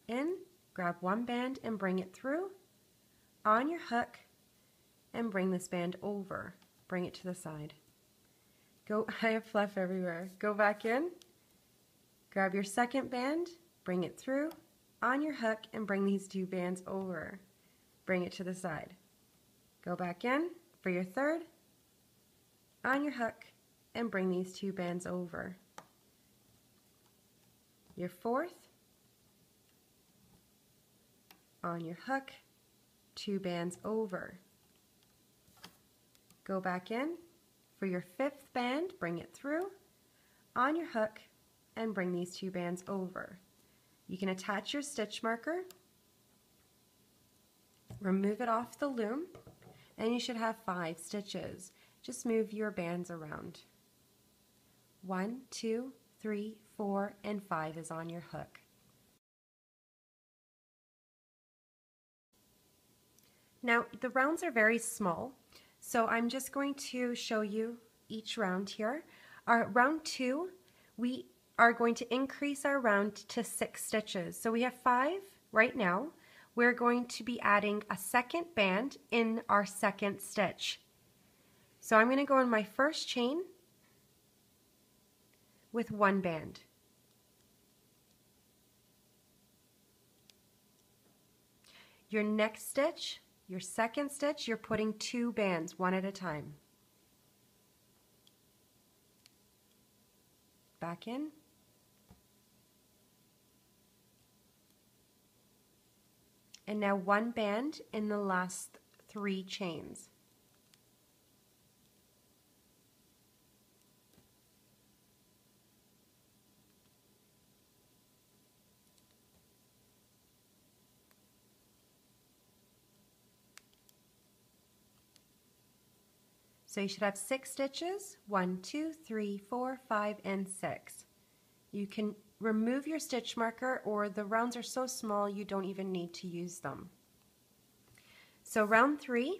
in, grab one band and bring it through on your hook and bring this band over. Bring it to the side. Go, I have fluff everywhere. Go back in, grab your second band, bring it through on your hook and bring these 2 bands over. Bring it to the side. Go back in for your third on your hook and bring these 2 bands over. Your fourth on your hook, 2 bands over. Go back in for your 5th band, bring it through on your hook and bring these 2 bands over. You can attach your stitch marker, remove it off the loom, and you should have 5 stitches. Just move your bands around. 1, 2, 3, 4, and 5 is on your hook. Now the rounds are very small, so I'm just going to show you each round here. Our round 2, we are going to increase our round to 6 stitches. So we have 5 right now. We're going to be adding a second band in our second stitch. So I'm going to go in my first chain with 1 band. Your next stitch, your second stitch, you're putting 2 bands, one at a time. Back in. And now 1 band in the last 3 chains. So you should have 6 stitches, 1, 2, 3, 4, 5, and 6. You can remove your stitch marker, or the rounds are so small you don't even need to use them. So round 3,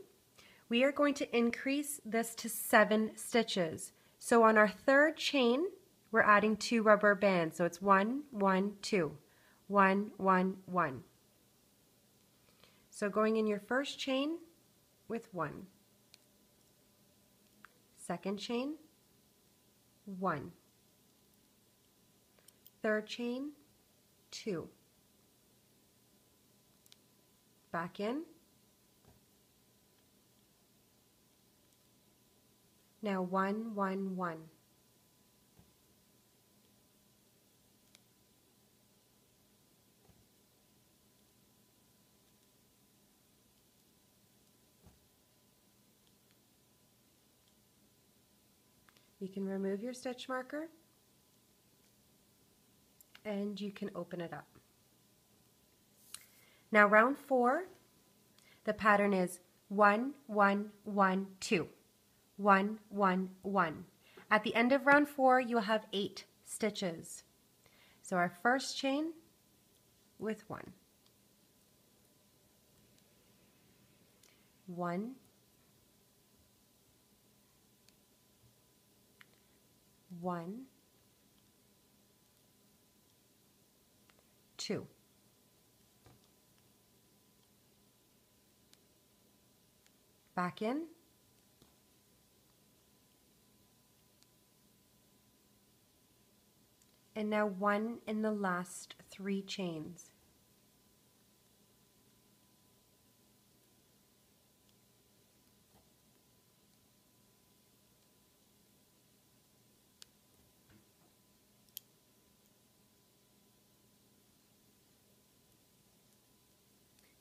we are going to increase this to 7 stitches. So on our 3rd chain, we're adding 2 rubber bands. So it's 1, 1, 2, 1, 1, 1. So going in your first chain with 1. Second chain, 1. Third chain, 2. Back in. Now 1, 1, 1. You can remove your stitch marker and you can open it up. Now round 4, the pattern is 1, 1, 1, 2. 1, 1, 1. At the end of round 4, you'll have 8 stitches. So our first chain with 1. 1, 1, 2. Back in. And now 1 in the last 3 chains.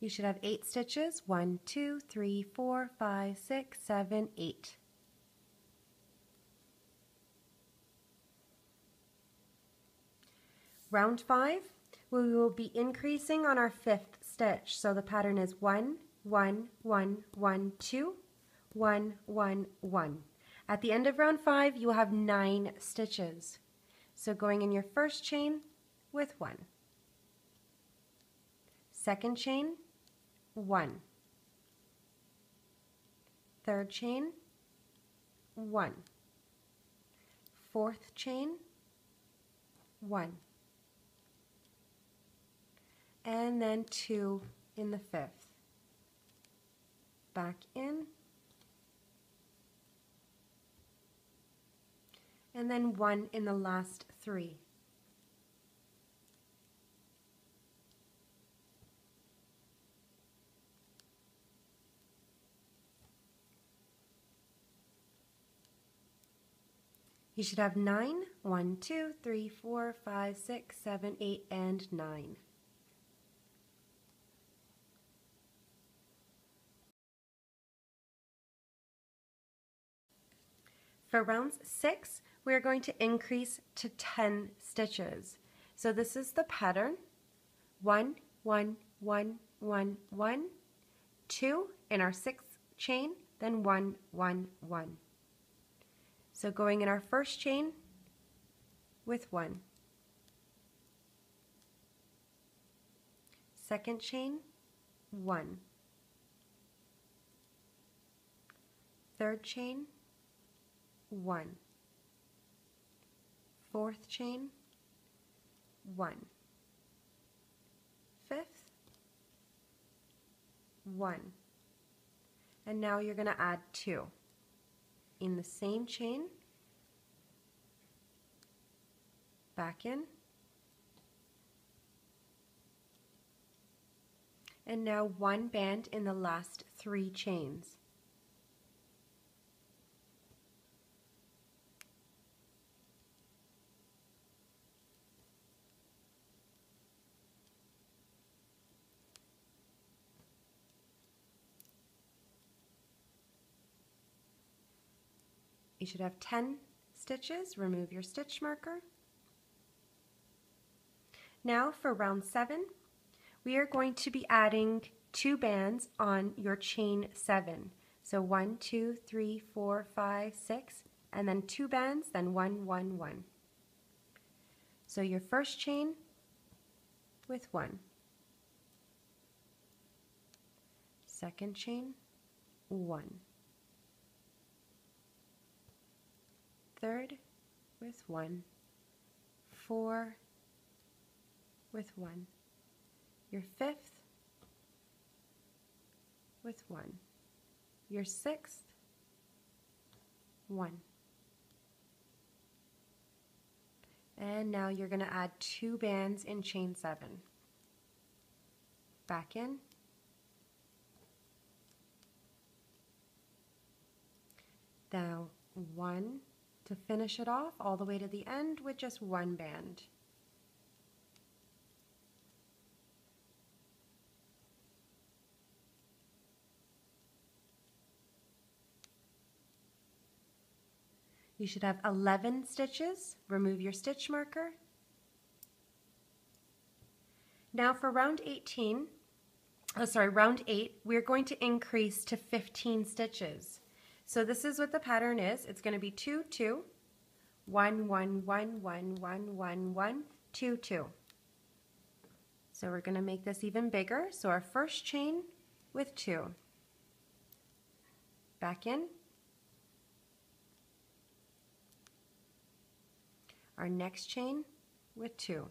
You should have 8 stitches. 1, 2, 3, 4, 5, 6, 7, 8. Round 5, we will be increasing on our 5th stitch. So the pattern is 1, 1, 1, 1, 2, 1, 1, 1. At the end of round 5, you will have 9 stitches. So going in your first chain with 1. Second chain, 1. Third chain, 1. Fourth chain, 1. And then 2 in the 5th. Back in. And then 1 in the last 3. You should have 9. 1, 2, 3, 4, 5, 6, 7, 8, and 9. For round 6, we are going to increase to 10 stitches. So this is the pattern. 1, 1, 1, 1, 1, 2 in our 6th chain, then 1, 1, 1. So going in our first chain with 1. Second chain, 1. Third chain, 1. Fourth chain, 1. Fifth, 1. And now you're going to add 2 in the same chain, back in, and now 1 band in the last 3 chains. You should have 10 stitches. Remove your stitch marker. Now for round 7, we are going to be adding 2 bands on your chain 7. So 1, 2, 3, 4, 5, 6, and then 2 bands, then 1, 1, 1. So your first chain with 1. Second chain, 1. Third with 1. 4 with 1. Your fifth with 1. Your sixth, 1. And now you're going to add 2 bands in chain 7. Back in. Now 1 to finish it off all the way to the end with just 1 band. You should have 11 stitches. Remove your stitch marker. Now for round 8, we're going to increase to 15 stitches. So this is what the pattern is. It's going to be 2, 2, 1, 1, 1, 1, 1, 1, 1, 2, 2. So we're going to make this even bigger. So our first chain with 2. Back in. Our next chain with 2.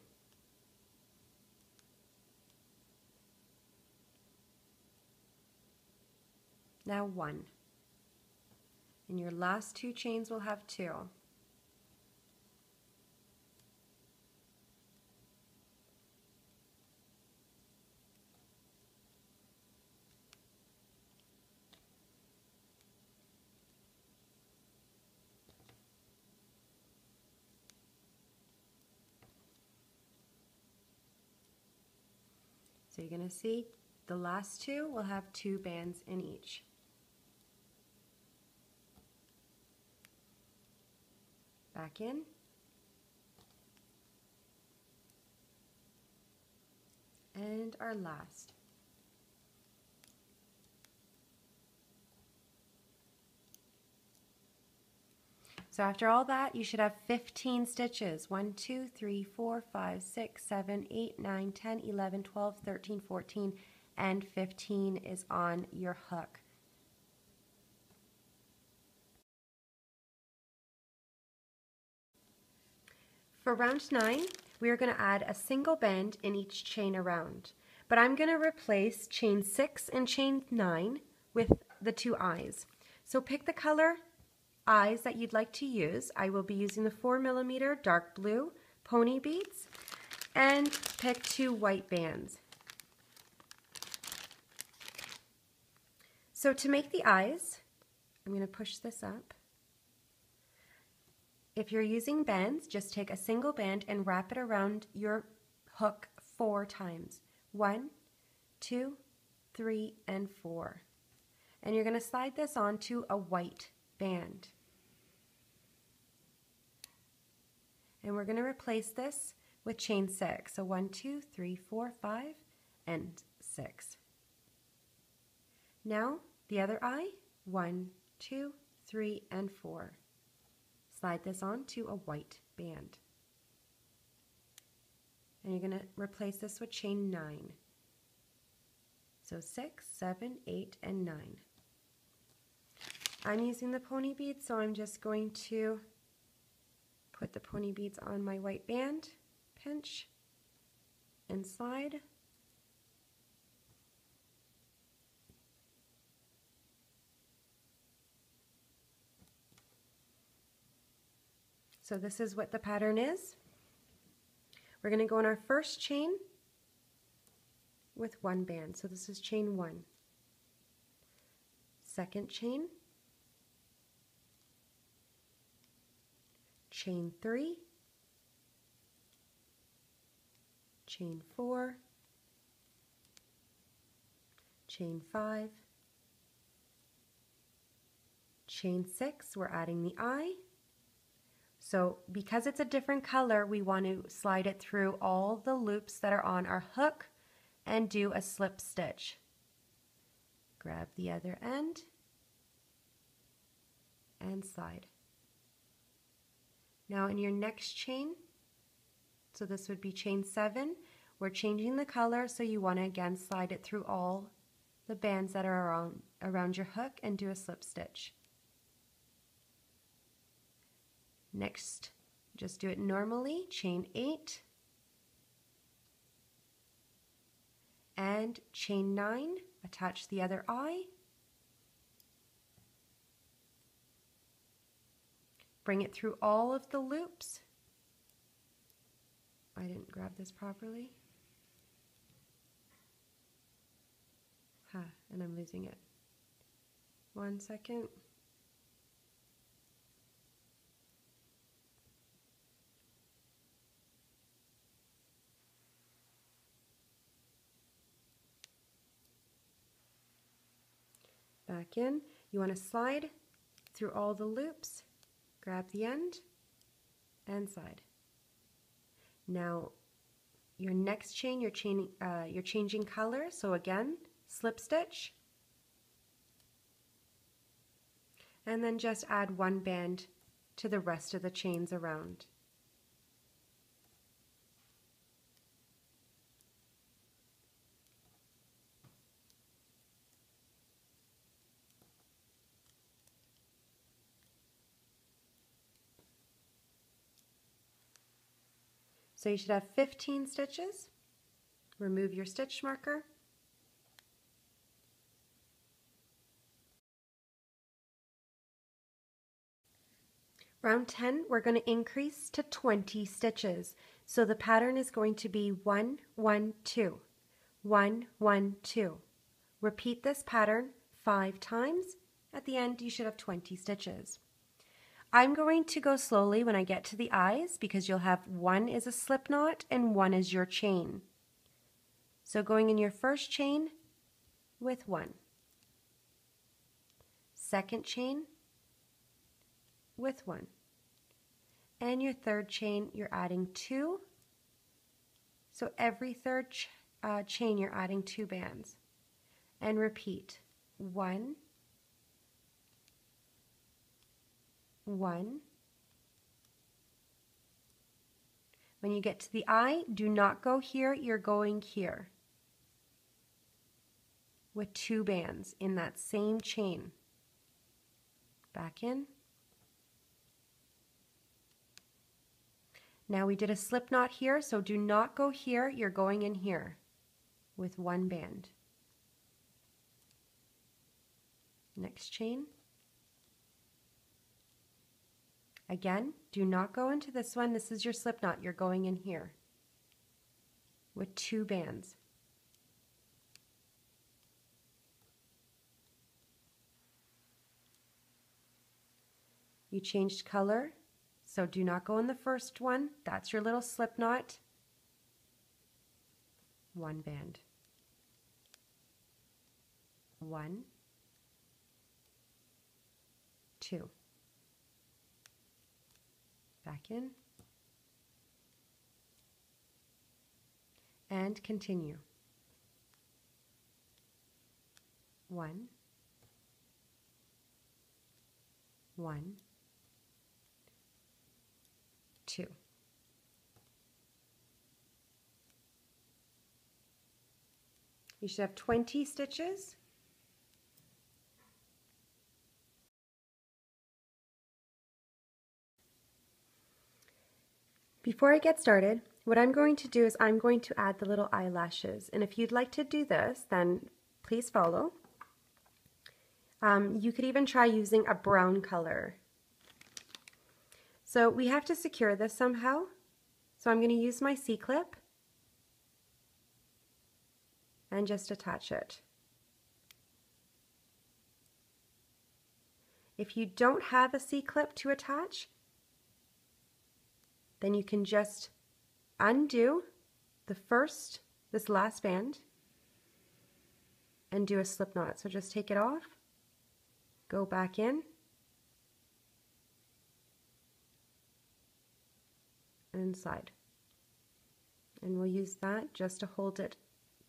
Now 1. And your last 2 chains will have 2. So you're going to see the last 2 will have 2 bands in each. Back in. And our last. So after all that, you should have 15 stitches. 1, 2, 3, 4, 5, 6, 7, 8, 9, 10, 11, 12, 13, 14, and 15 is on your hook. For round 9, we are going to add a single band in each chain around. But I'm going to replace chain 6 and chain 9 with the 2 eyes. So pick the color eyes that you'd like to use. I will be using the 4mm dark blue pony beads, and pick 2 white bands. So to make the eyes, I'm going to push this up. If you're using bands, just take a single band and wrap it around your hook 4 times. 1, 2, 3, and 4. And you're going to slide this onto a white band. And we're going to replace this with chain 6. So 1, 2, 3, 4, 5, and 6. Now the other eye, 1, 2, 3, and 4. Slide this onto a white band. And you're going to replace this with chain 9. So 6, 7, 8, and 9. I'm using the pony beads, so I'm just going to put the pony beads on my white band, pinch, and slide. So this is what the pattern is. We're going to go in our first chain with 1 band. So this is chain 1. Second chain, chain 3, chain 4, chain 5, chain 6, we're adding the eye. So because it's a different color, we want to slide it through all the loops that are on our hook and do a slip stitch. Grab the other end and slide. Now in your next chain, so this would be chain 7, we're changing the color, so you want to again slide it through all the bands that are around your hook and do a slip stitch. Next, just do it normally, chain 8 and chain 9, attach the other eye, bring it through all of the loops. I didn't grab this properly. And I'm losing it. 1 second. Back in. You want to slide through all the loops, grab the end, and slide. Now, your next chain, you're changing color. So again, slip stitch, and then just add 1 band to the rest of the chains around. So you should have 15 stitches. Remove your stitch marker. Round 10, we're going to increase to 20 stitches. So the pattern is going to be 1, 1, 2, 1, 1, 2. Repeat this pattern 5 times. At the end, you should have 20 stitches. I'm going to go slowly when I get to the eyes because you'll have 1 is a slip knot and 1 is your chain. So going in your first chain with 1, second chain with 1, and your third chain you're adding 2. So every third chain you're adding 2 bands, and repeat 1, 1. When you get to the eye, do not go here, you're going here with 2 bands in that same chain. Back in. Now we did a slip knot here, so do not go here, you're going in here with 1 band. Next chain. Again, do not go into this one. This is your slip knot. You're going in here with 2 bands. You changed color, so do not go in the first one. That's your little slip knot. 1 band. 1, 2. Back in, and continue. 1, 1, 2. You should have 20 stitches. Before I get started, what I'm going to do is I'm going to add the little eyelashes. And if you'd like to do this, then please follow. You could even try using a brown color. So we have to secure this somehow. So I'm going to use my C-clip and just attach it. If you don't have a C-clip to attach, then you can just undo this last band and do a slip knot. So just take it off, go back in, and slide. And we'll use that just to hold it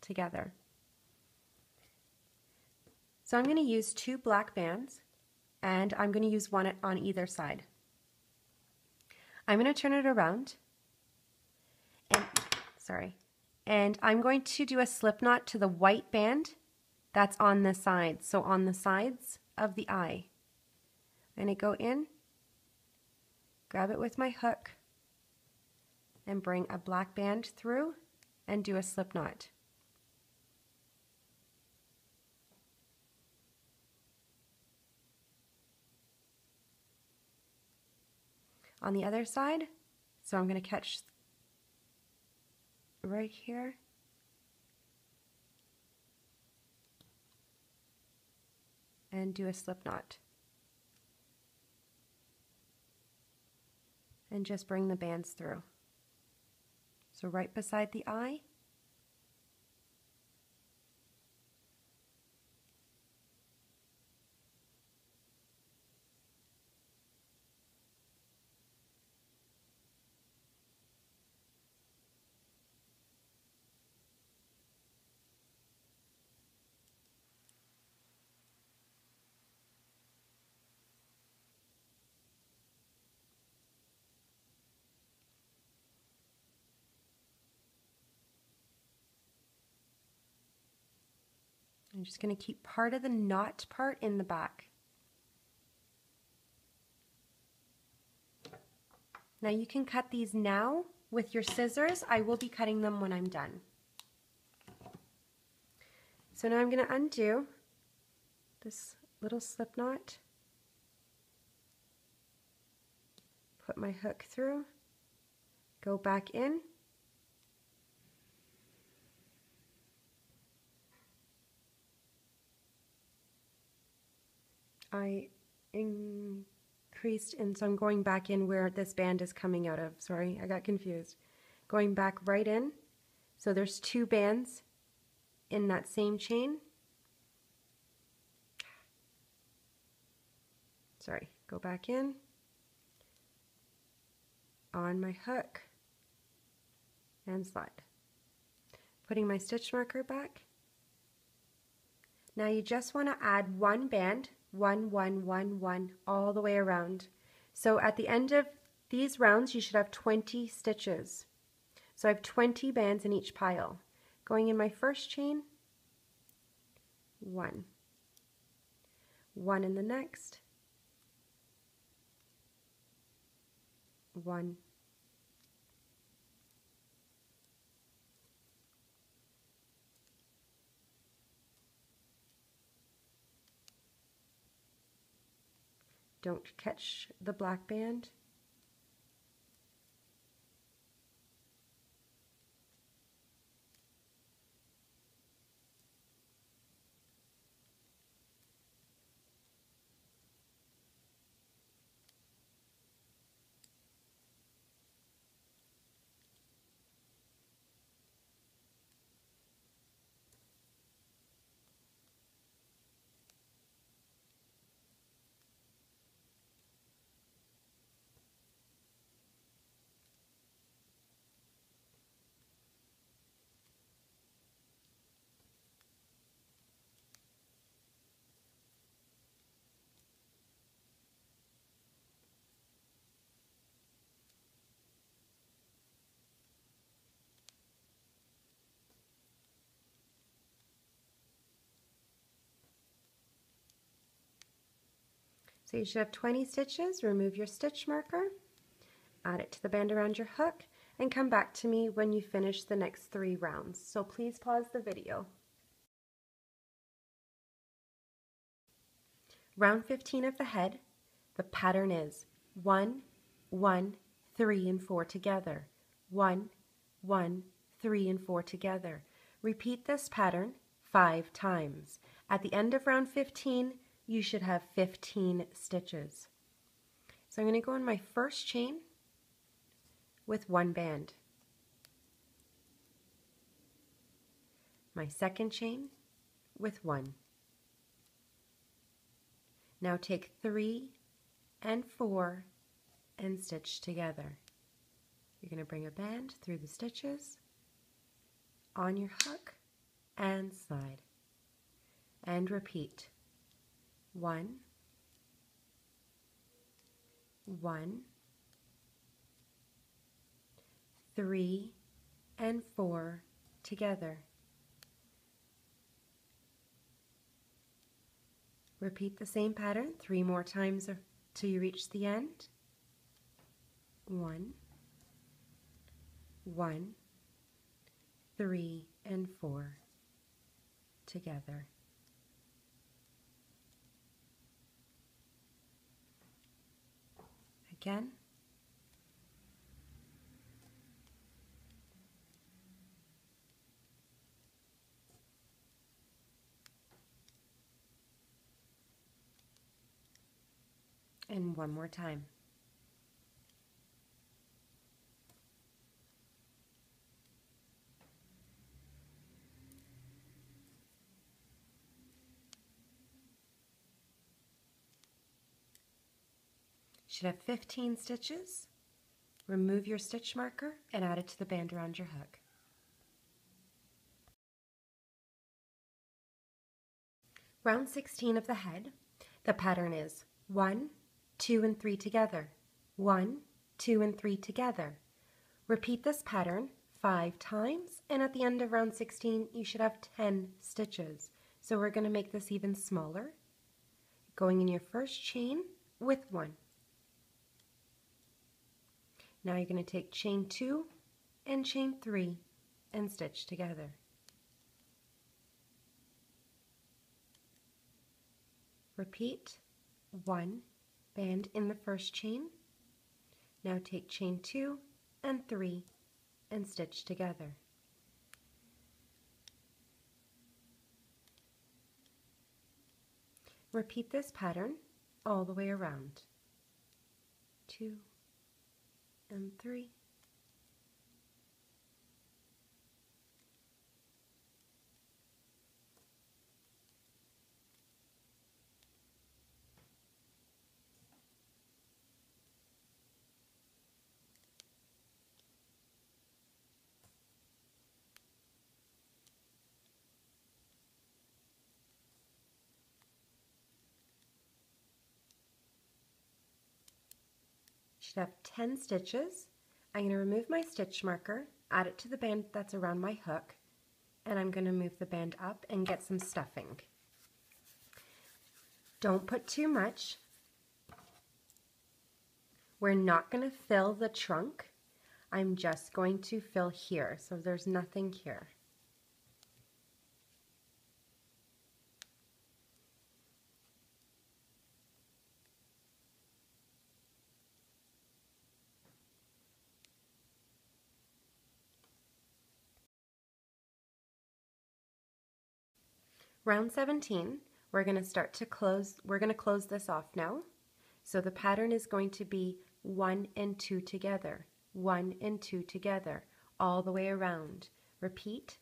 together. So I'm going to use 2 black bands, and I'm going to use one on either side. I'm going to turn it around, and I'm going to do a slip knot to the white band that's on the sides, so on the sides of the eye. I'm going to go in, grab it with my hook, and bring a black band through and do a slip knot. On the other side, so I'm going to catch right here, and do a slip knot. And just bring the bands through. So right beside the eye, I'm just going to keep part of the knot part in the back. Now you can cut these now with your scissors. I will be cutting them when I'm done. So now I'm going to undo this little slip knot, put my hook through, go back in, I increased, and so I'm going back in where this band is coming out of. Sorry, I got confused. Going back right in. So there's two bands in that same chain. Sorry, go back in on my hook and slide. Putting my stitch marker back. Now you just want to add one band, one, all the way around. So at the end of these rounds, you should have 20 stitches. So I have 20 bands in each pile. Going in my first chain, one in the next, one, don't catch the black band. So you should have 20 stitches. Remove your stitch marker, add it to the band around your hook, and come back to me when you finish the next 3 rounds. So please pause the video. Round 15 of the head, the pattern is 1, 1, 3, and 4 together. 1, 1, 3, and 4 together. Repeat this pattern 5 times. At the end of round 15, you should have 15 stitches. So I'm going to go in my first chain with 1 band. My second chain with 1. Now take 3 and 4 and stitch together. You're going to bring a band through the stitches, on your hook, and slide. And repeat. 1, 1, 3, and 4 together. Repeat the same pattern 3 more times till you reach the end. 1, 1, 3, and 4 together. Again. And one more time. Should have 15 stitches. Remove your stitch marker and add it to the band around your hook. Round 16 of the head, the pattern is 1, 2, and 3 together, 1, 2, and 3 together. Repeat this pattern 5 times, and at the end of round 16 you should have 10 stitches. So we're going to make this even smaller, going in your first chain with 1. Now you're going to take chain 2 and chain 3 and stitch together. Repeat 1, band in the first chain. Now take chain 2 and 3 and stitch together. Repeat this pattern all the way around. 2 and 3. Should have 10 stitches. I'm going to remove my stitch marker, add it to the band that's around my hook, and I'm going to move the band up and get some stuffing. Don't put too much. We're not going to fill the trunk. I'm just going to fill here, so there's nothing here. Round 17, we're going to close this off now. So the pattern is going to be 1 and 2 together, 1 and 2 together, all the way around. Repeat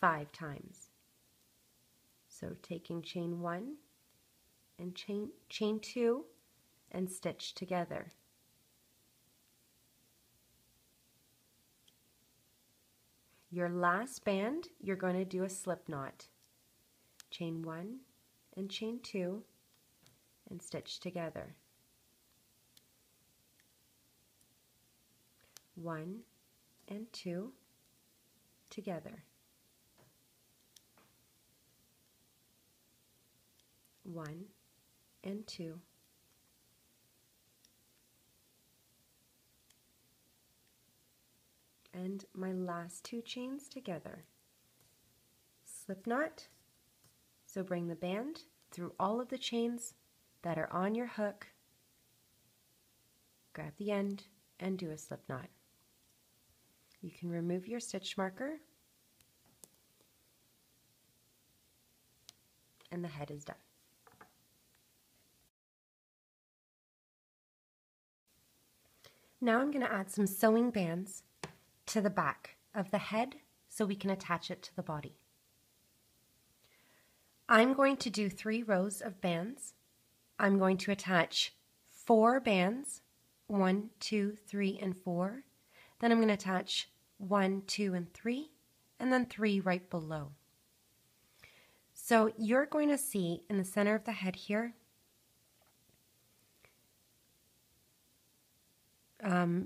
5 times. So taking chain 1 and chain 2 and stitch together. Your last band, you're going to do a slip knot. Chain 1 and chain 2 and stitch together. 1 and 2 together. 1 and 2. And my last 2 chains together. Slip knot. So bring the band through all of the chains that are on your hook, grab the end, and do a slip knot. You can remove your stitch marker, and the head is done. Now I'm going to add some sewing bands to the back of the head so we can attach it to the body. I'm going to do 3 rows of bands. I'm going to attach 4 bands, 1, 2, 3, and 4. Then I'm going to attach 1, 2, and 3, and then 3 right below. So you're going to see in the center of the head here,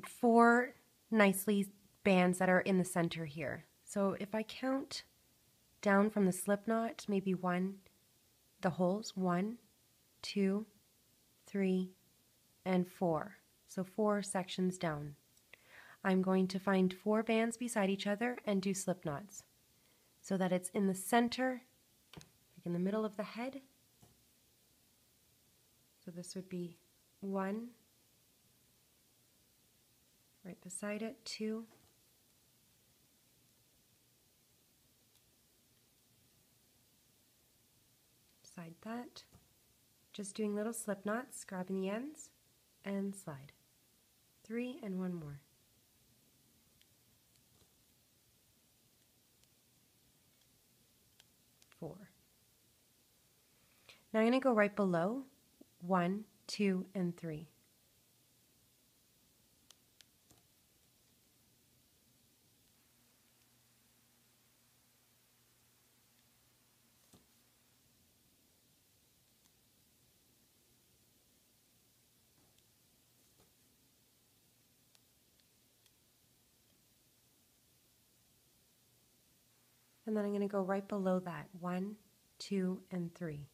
four nicely bands that are in the center here. So if I count down from the slip knot, maybe the holes, 1, 2, 3, and 4. So 4 sections down. I'm going to find 4 bands beside each other and do slip knots so that it's in the center, like in the middle of the head. So this would be 1, right beside it, 2, beside that. Just doing little slip knots, grabbing the ends and slide. 3 and 1 more. 4. Now I'm going to go right below 1, 2, and 3. And then I'm going to go right below that, 1, 2, and 3.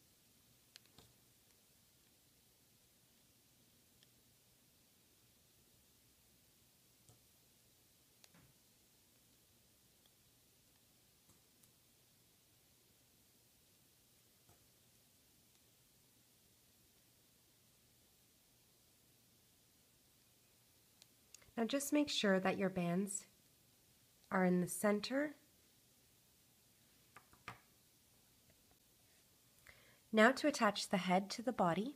Now just make sure that your bands are in the center. Now to attach the head to the body,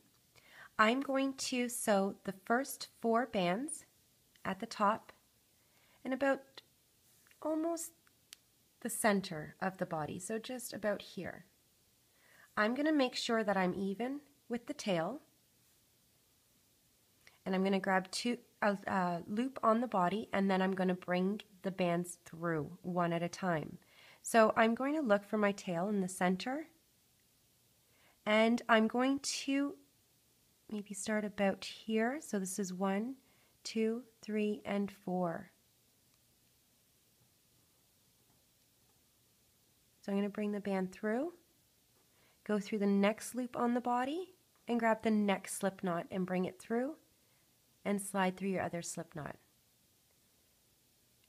I'm going to sew the first 4 bands at the top and about almost the center of the body, so just about here. I'm going to make sure that I'm even with the tail, and I'm going to grab a loop on the body, and then I'm going to bring the bands through one at a time. So I'm going to look for my tail in the center, and I'm going to maybe start about here. So this is 1, 2, 3, and 4. So I'm going to bring the band through, go through the next loop on the body, and grab the next slip knot and bring it through, and slide through your other slip knot.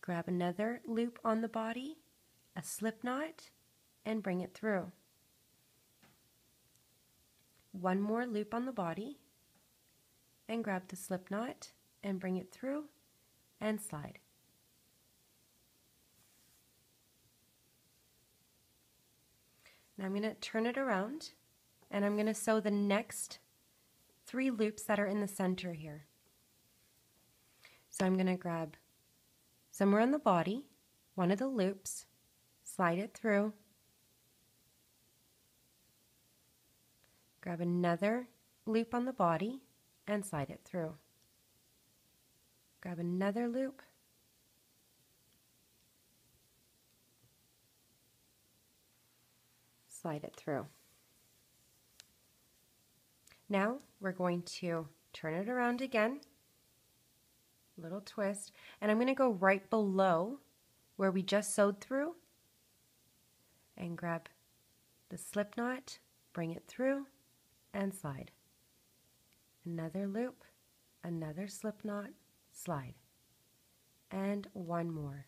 Grab another loop on the body, a slip knot, and bring it through. One more loop on the body, and grab the slip knot and bring it through and slide. Now I'm going to turn it around, and I'm going to sew the next 3 loops that are in the center here. So I'm going to grab somewhere on the body, one of the loops, slide it through, grab another loop on the body and slide it through. Grab another loop, slide it through. Now we're going to turn it around again, little twist, and I'm going to go right below where we just sewed through and grab the slip knot, bring it through, and slide. Another loop, another slip knot, slide, and one more.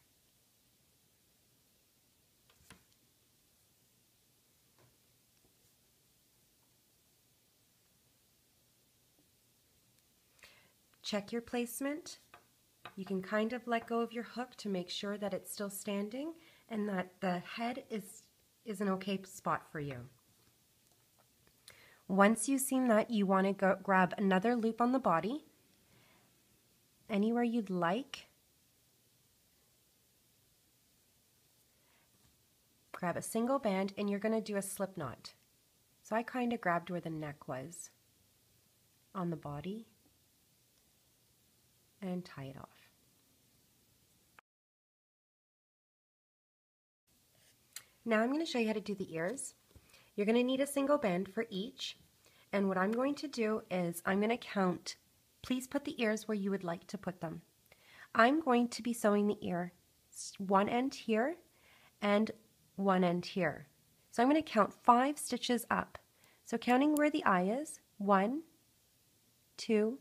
Check your placement. You can kind of let go of your hook to make sure that it's still standing and that the head is an okay spot for you. Once you've seen that, you want to grab another loop on the body, anywhere you'd like. Grab a single band and you're going to do a slip knot. So I kind of grabbed where the neck was on the body and tie it off. Now I'm going to show you how to do the ears. You're going to need a single band for each, and what I'm going to do is I'm going to count Please put the ears where you would like to put them. I'm going to be sewing the ear, one end here and one end here. So I'm going to count 5 stitches up. So counting where the eye is, 1, 2,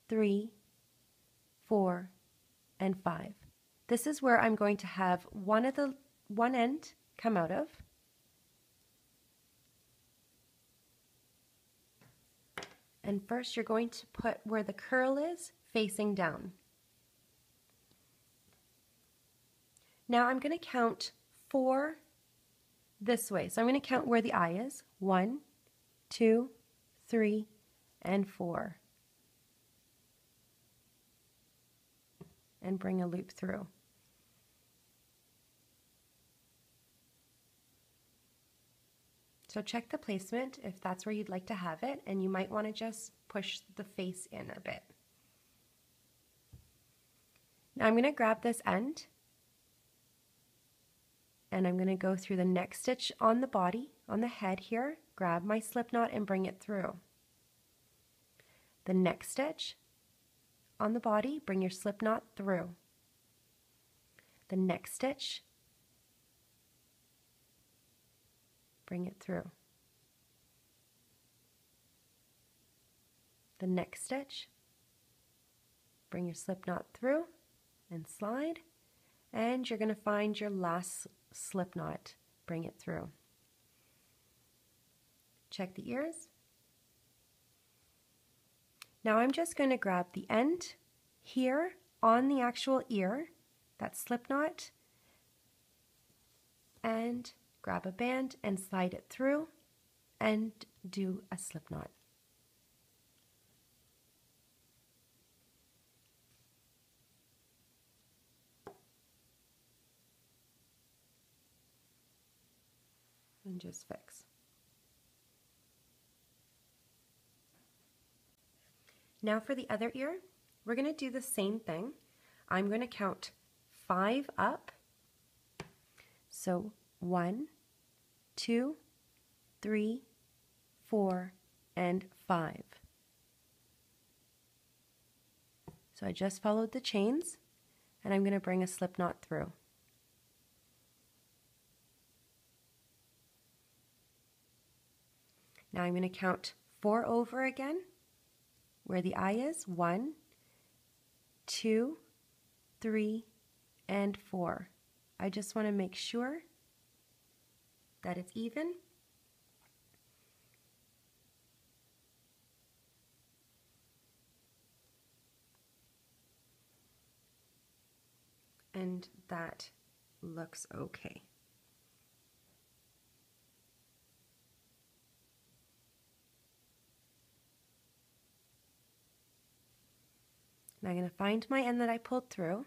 3, 4, and 5. This is where I'm going to have one end come out of. And first you're going to put where the curl is facing down. Now I'm going to count 4 this way. So I'm going to count where the eye is. 1, 2, 3, and 4. And bring a loop through. So check the placement if that's where you'd like to have it, and you might want to just push the face in a bit. Now I'm going to grab this end and I'm going to go through the next stitch on the body, on the head here, grab my slip knot and bring it through. The next stitch on the body, bring your slip knot through. The next stitch, bring it through. The next stitch, bring your slip knot through and slide, and you're going to find your last slip knot, bring it through. Check the ears. Now I'm just going to grab the end here on the actual ear, that slip knot, and grab a band and slide it through and do a slip knot. And just fix. Now for the other ear, we're going to do the same thing. I'm going to count 5 up. So 1, 2, 3, 4, and 5. So I just followed the chains, and I'm going to bring a slip knot through. Now I'm going to count 4 over again, where the eye is. 1, 2, 3, and 4. I just want to make sure that it's even. And that looks okay. Now I'm going to find my end that I pulled through,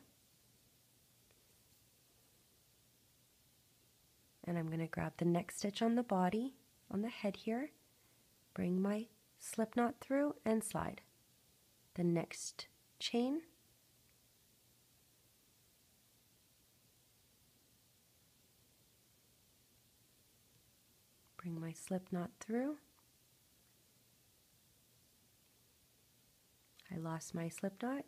and I'm going to grab the next stitch on the body, on the head here, bring my slip knot through and slide. The next chain, bring my slip knot through. I lost my slip knot.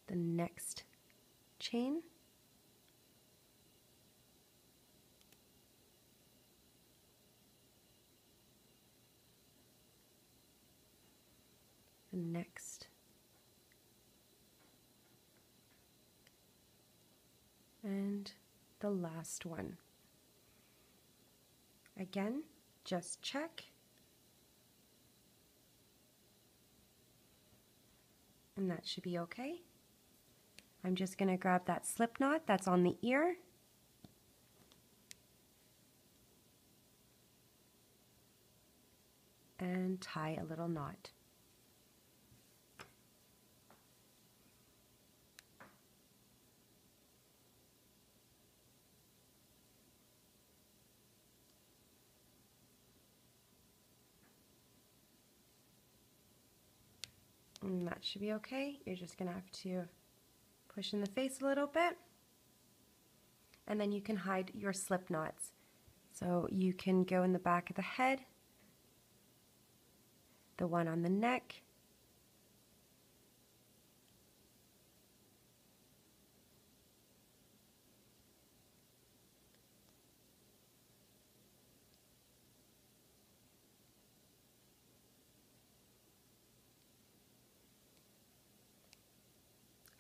The next chain, the next, and the last one. Again, just check, and that should be okay. I'm just going to grab that slip knot that's on the ear, and tie a little knot. And that should be okay. You're just going to have to push in the face a little bit. And then you can hide your slip knots. So you can go in the back of the head, the one on the neck,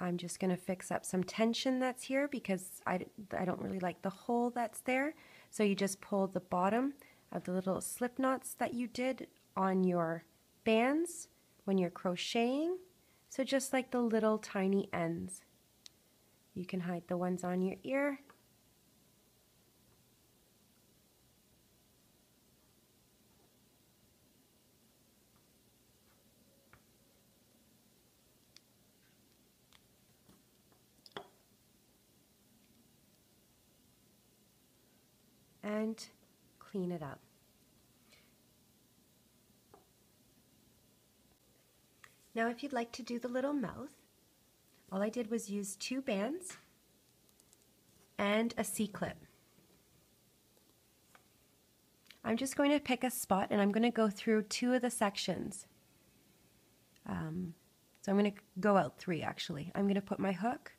I'm just going to fix up some tension that's here because I don't really like the hole that's there. So you just pull the bottom of the little slip knots that you did on your bands when you're crocheting. So just like the little tiny ends. You can hide the ones on your ear. And clean it up. Now if you'd like to do the little mouth, all I did was use 2 bands and a C-clip. I'm just going to pick a spot and I'm going to go through 2 of the sections. So I'm going to go out 3 actually. I'm going to put my hook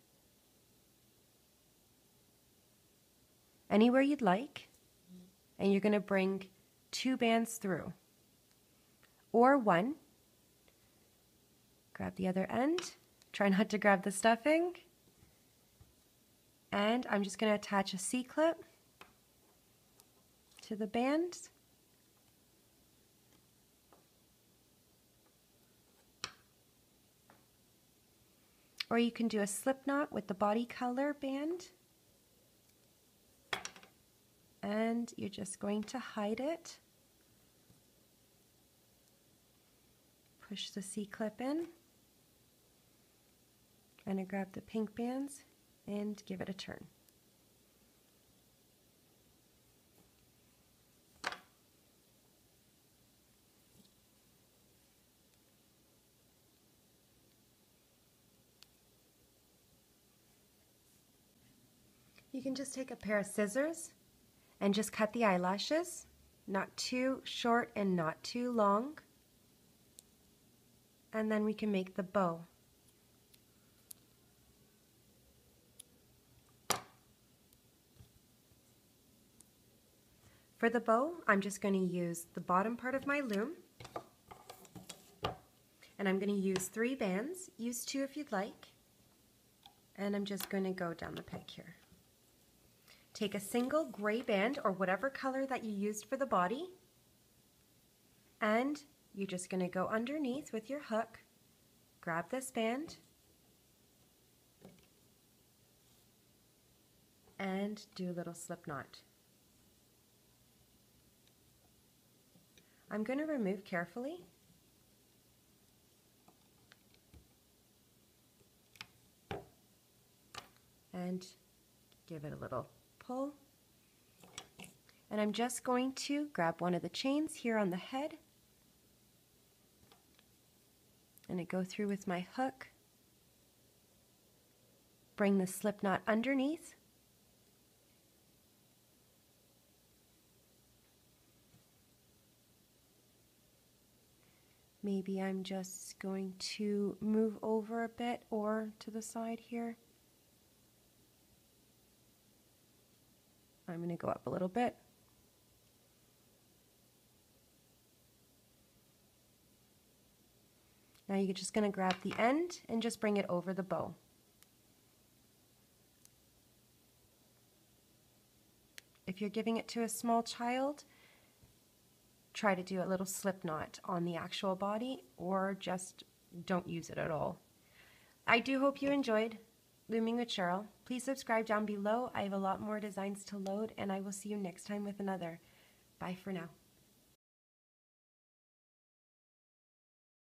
anywhere you'd like. And you're going to bring 2 bands through, or 1. Grab the other end. Try not to grab the stuffing. And I'm just going to attach a C-clip to the band. Or you can do a slip knot with the body color band. And you're just going to hide it. Push the C-clip in. Kind of grab the pink bands and give it a turn. You can just take a pair of scissors and just cut the eyelashes, not too short and not too long. And then we can make the bow. For the bow, I'm just going to use the bottom part of my loom. And I'm going to use 3 bands. Use 2 if you'd like. And I'm just going to go down the peg here. Take a single gray band or whatever color that you used for the body, and you're just going to go underneath with your hook, grab this band, and do a little slip knot. I'm going to remove carefully. And give it a little pull. And I'm just going to grab one of the chains here on the head and I go through with my hook, bring the slip knot underneath, maybe I'm just going to move over a bit or to the side here. I'm going to go up a little bit. Now you're just going to grab the end and just bring it over the bow. If you're giving it to a small child, try to do a little slip knot on the actual body or just don't use it at all. I do hope you enjoyed Looming with Cheryl. Please subscribe down below. I have a lot more designs to load and I will see you next time with another. Bye for now.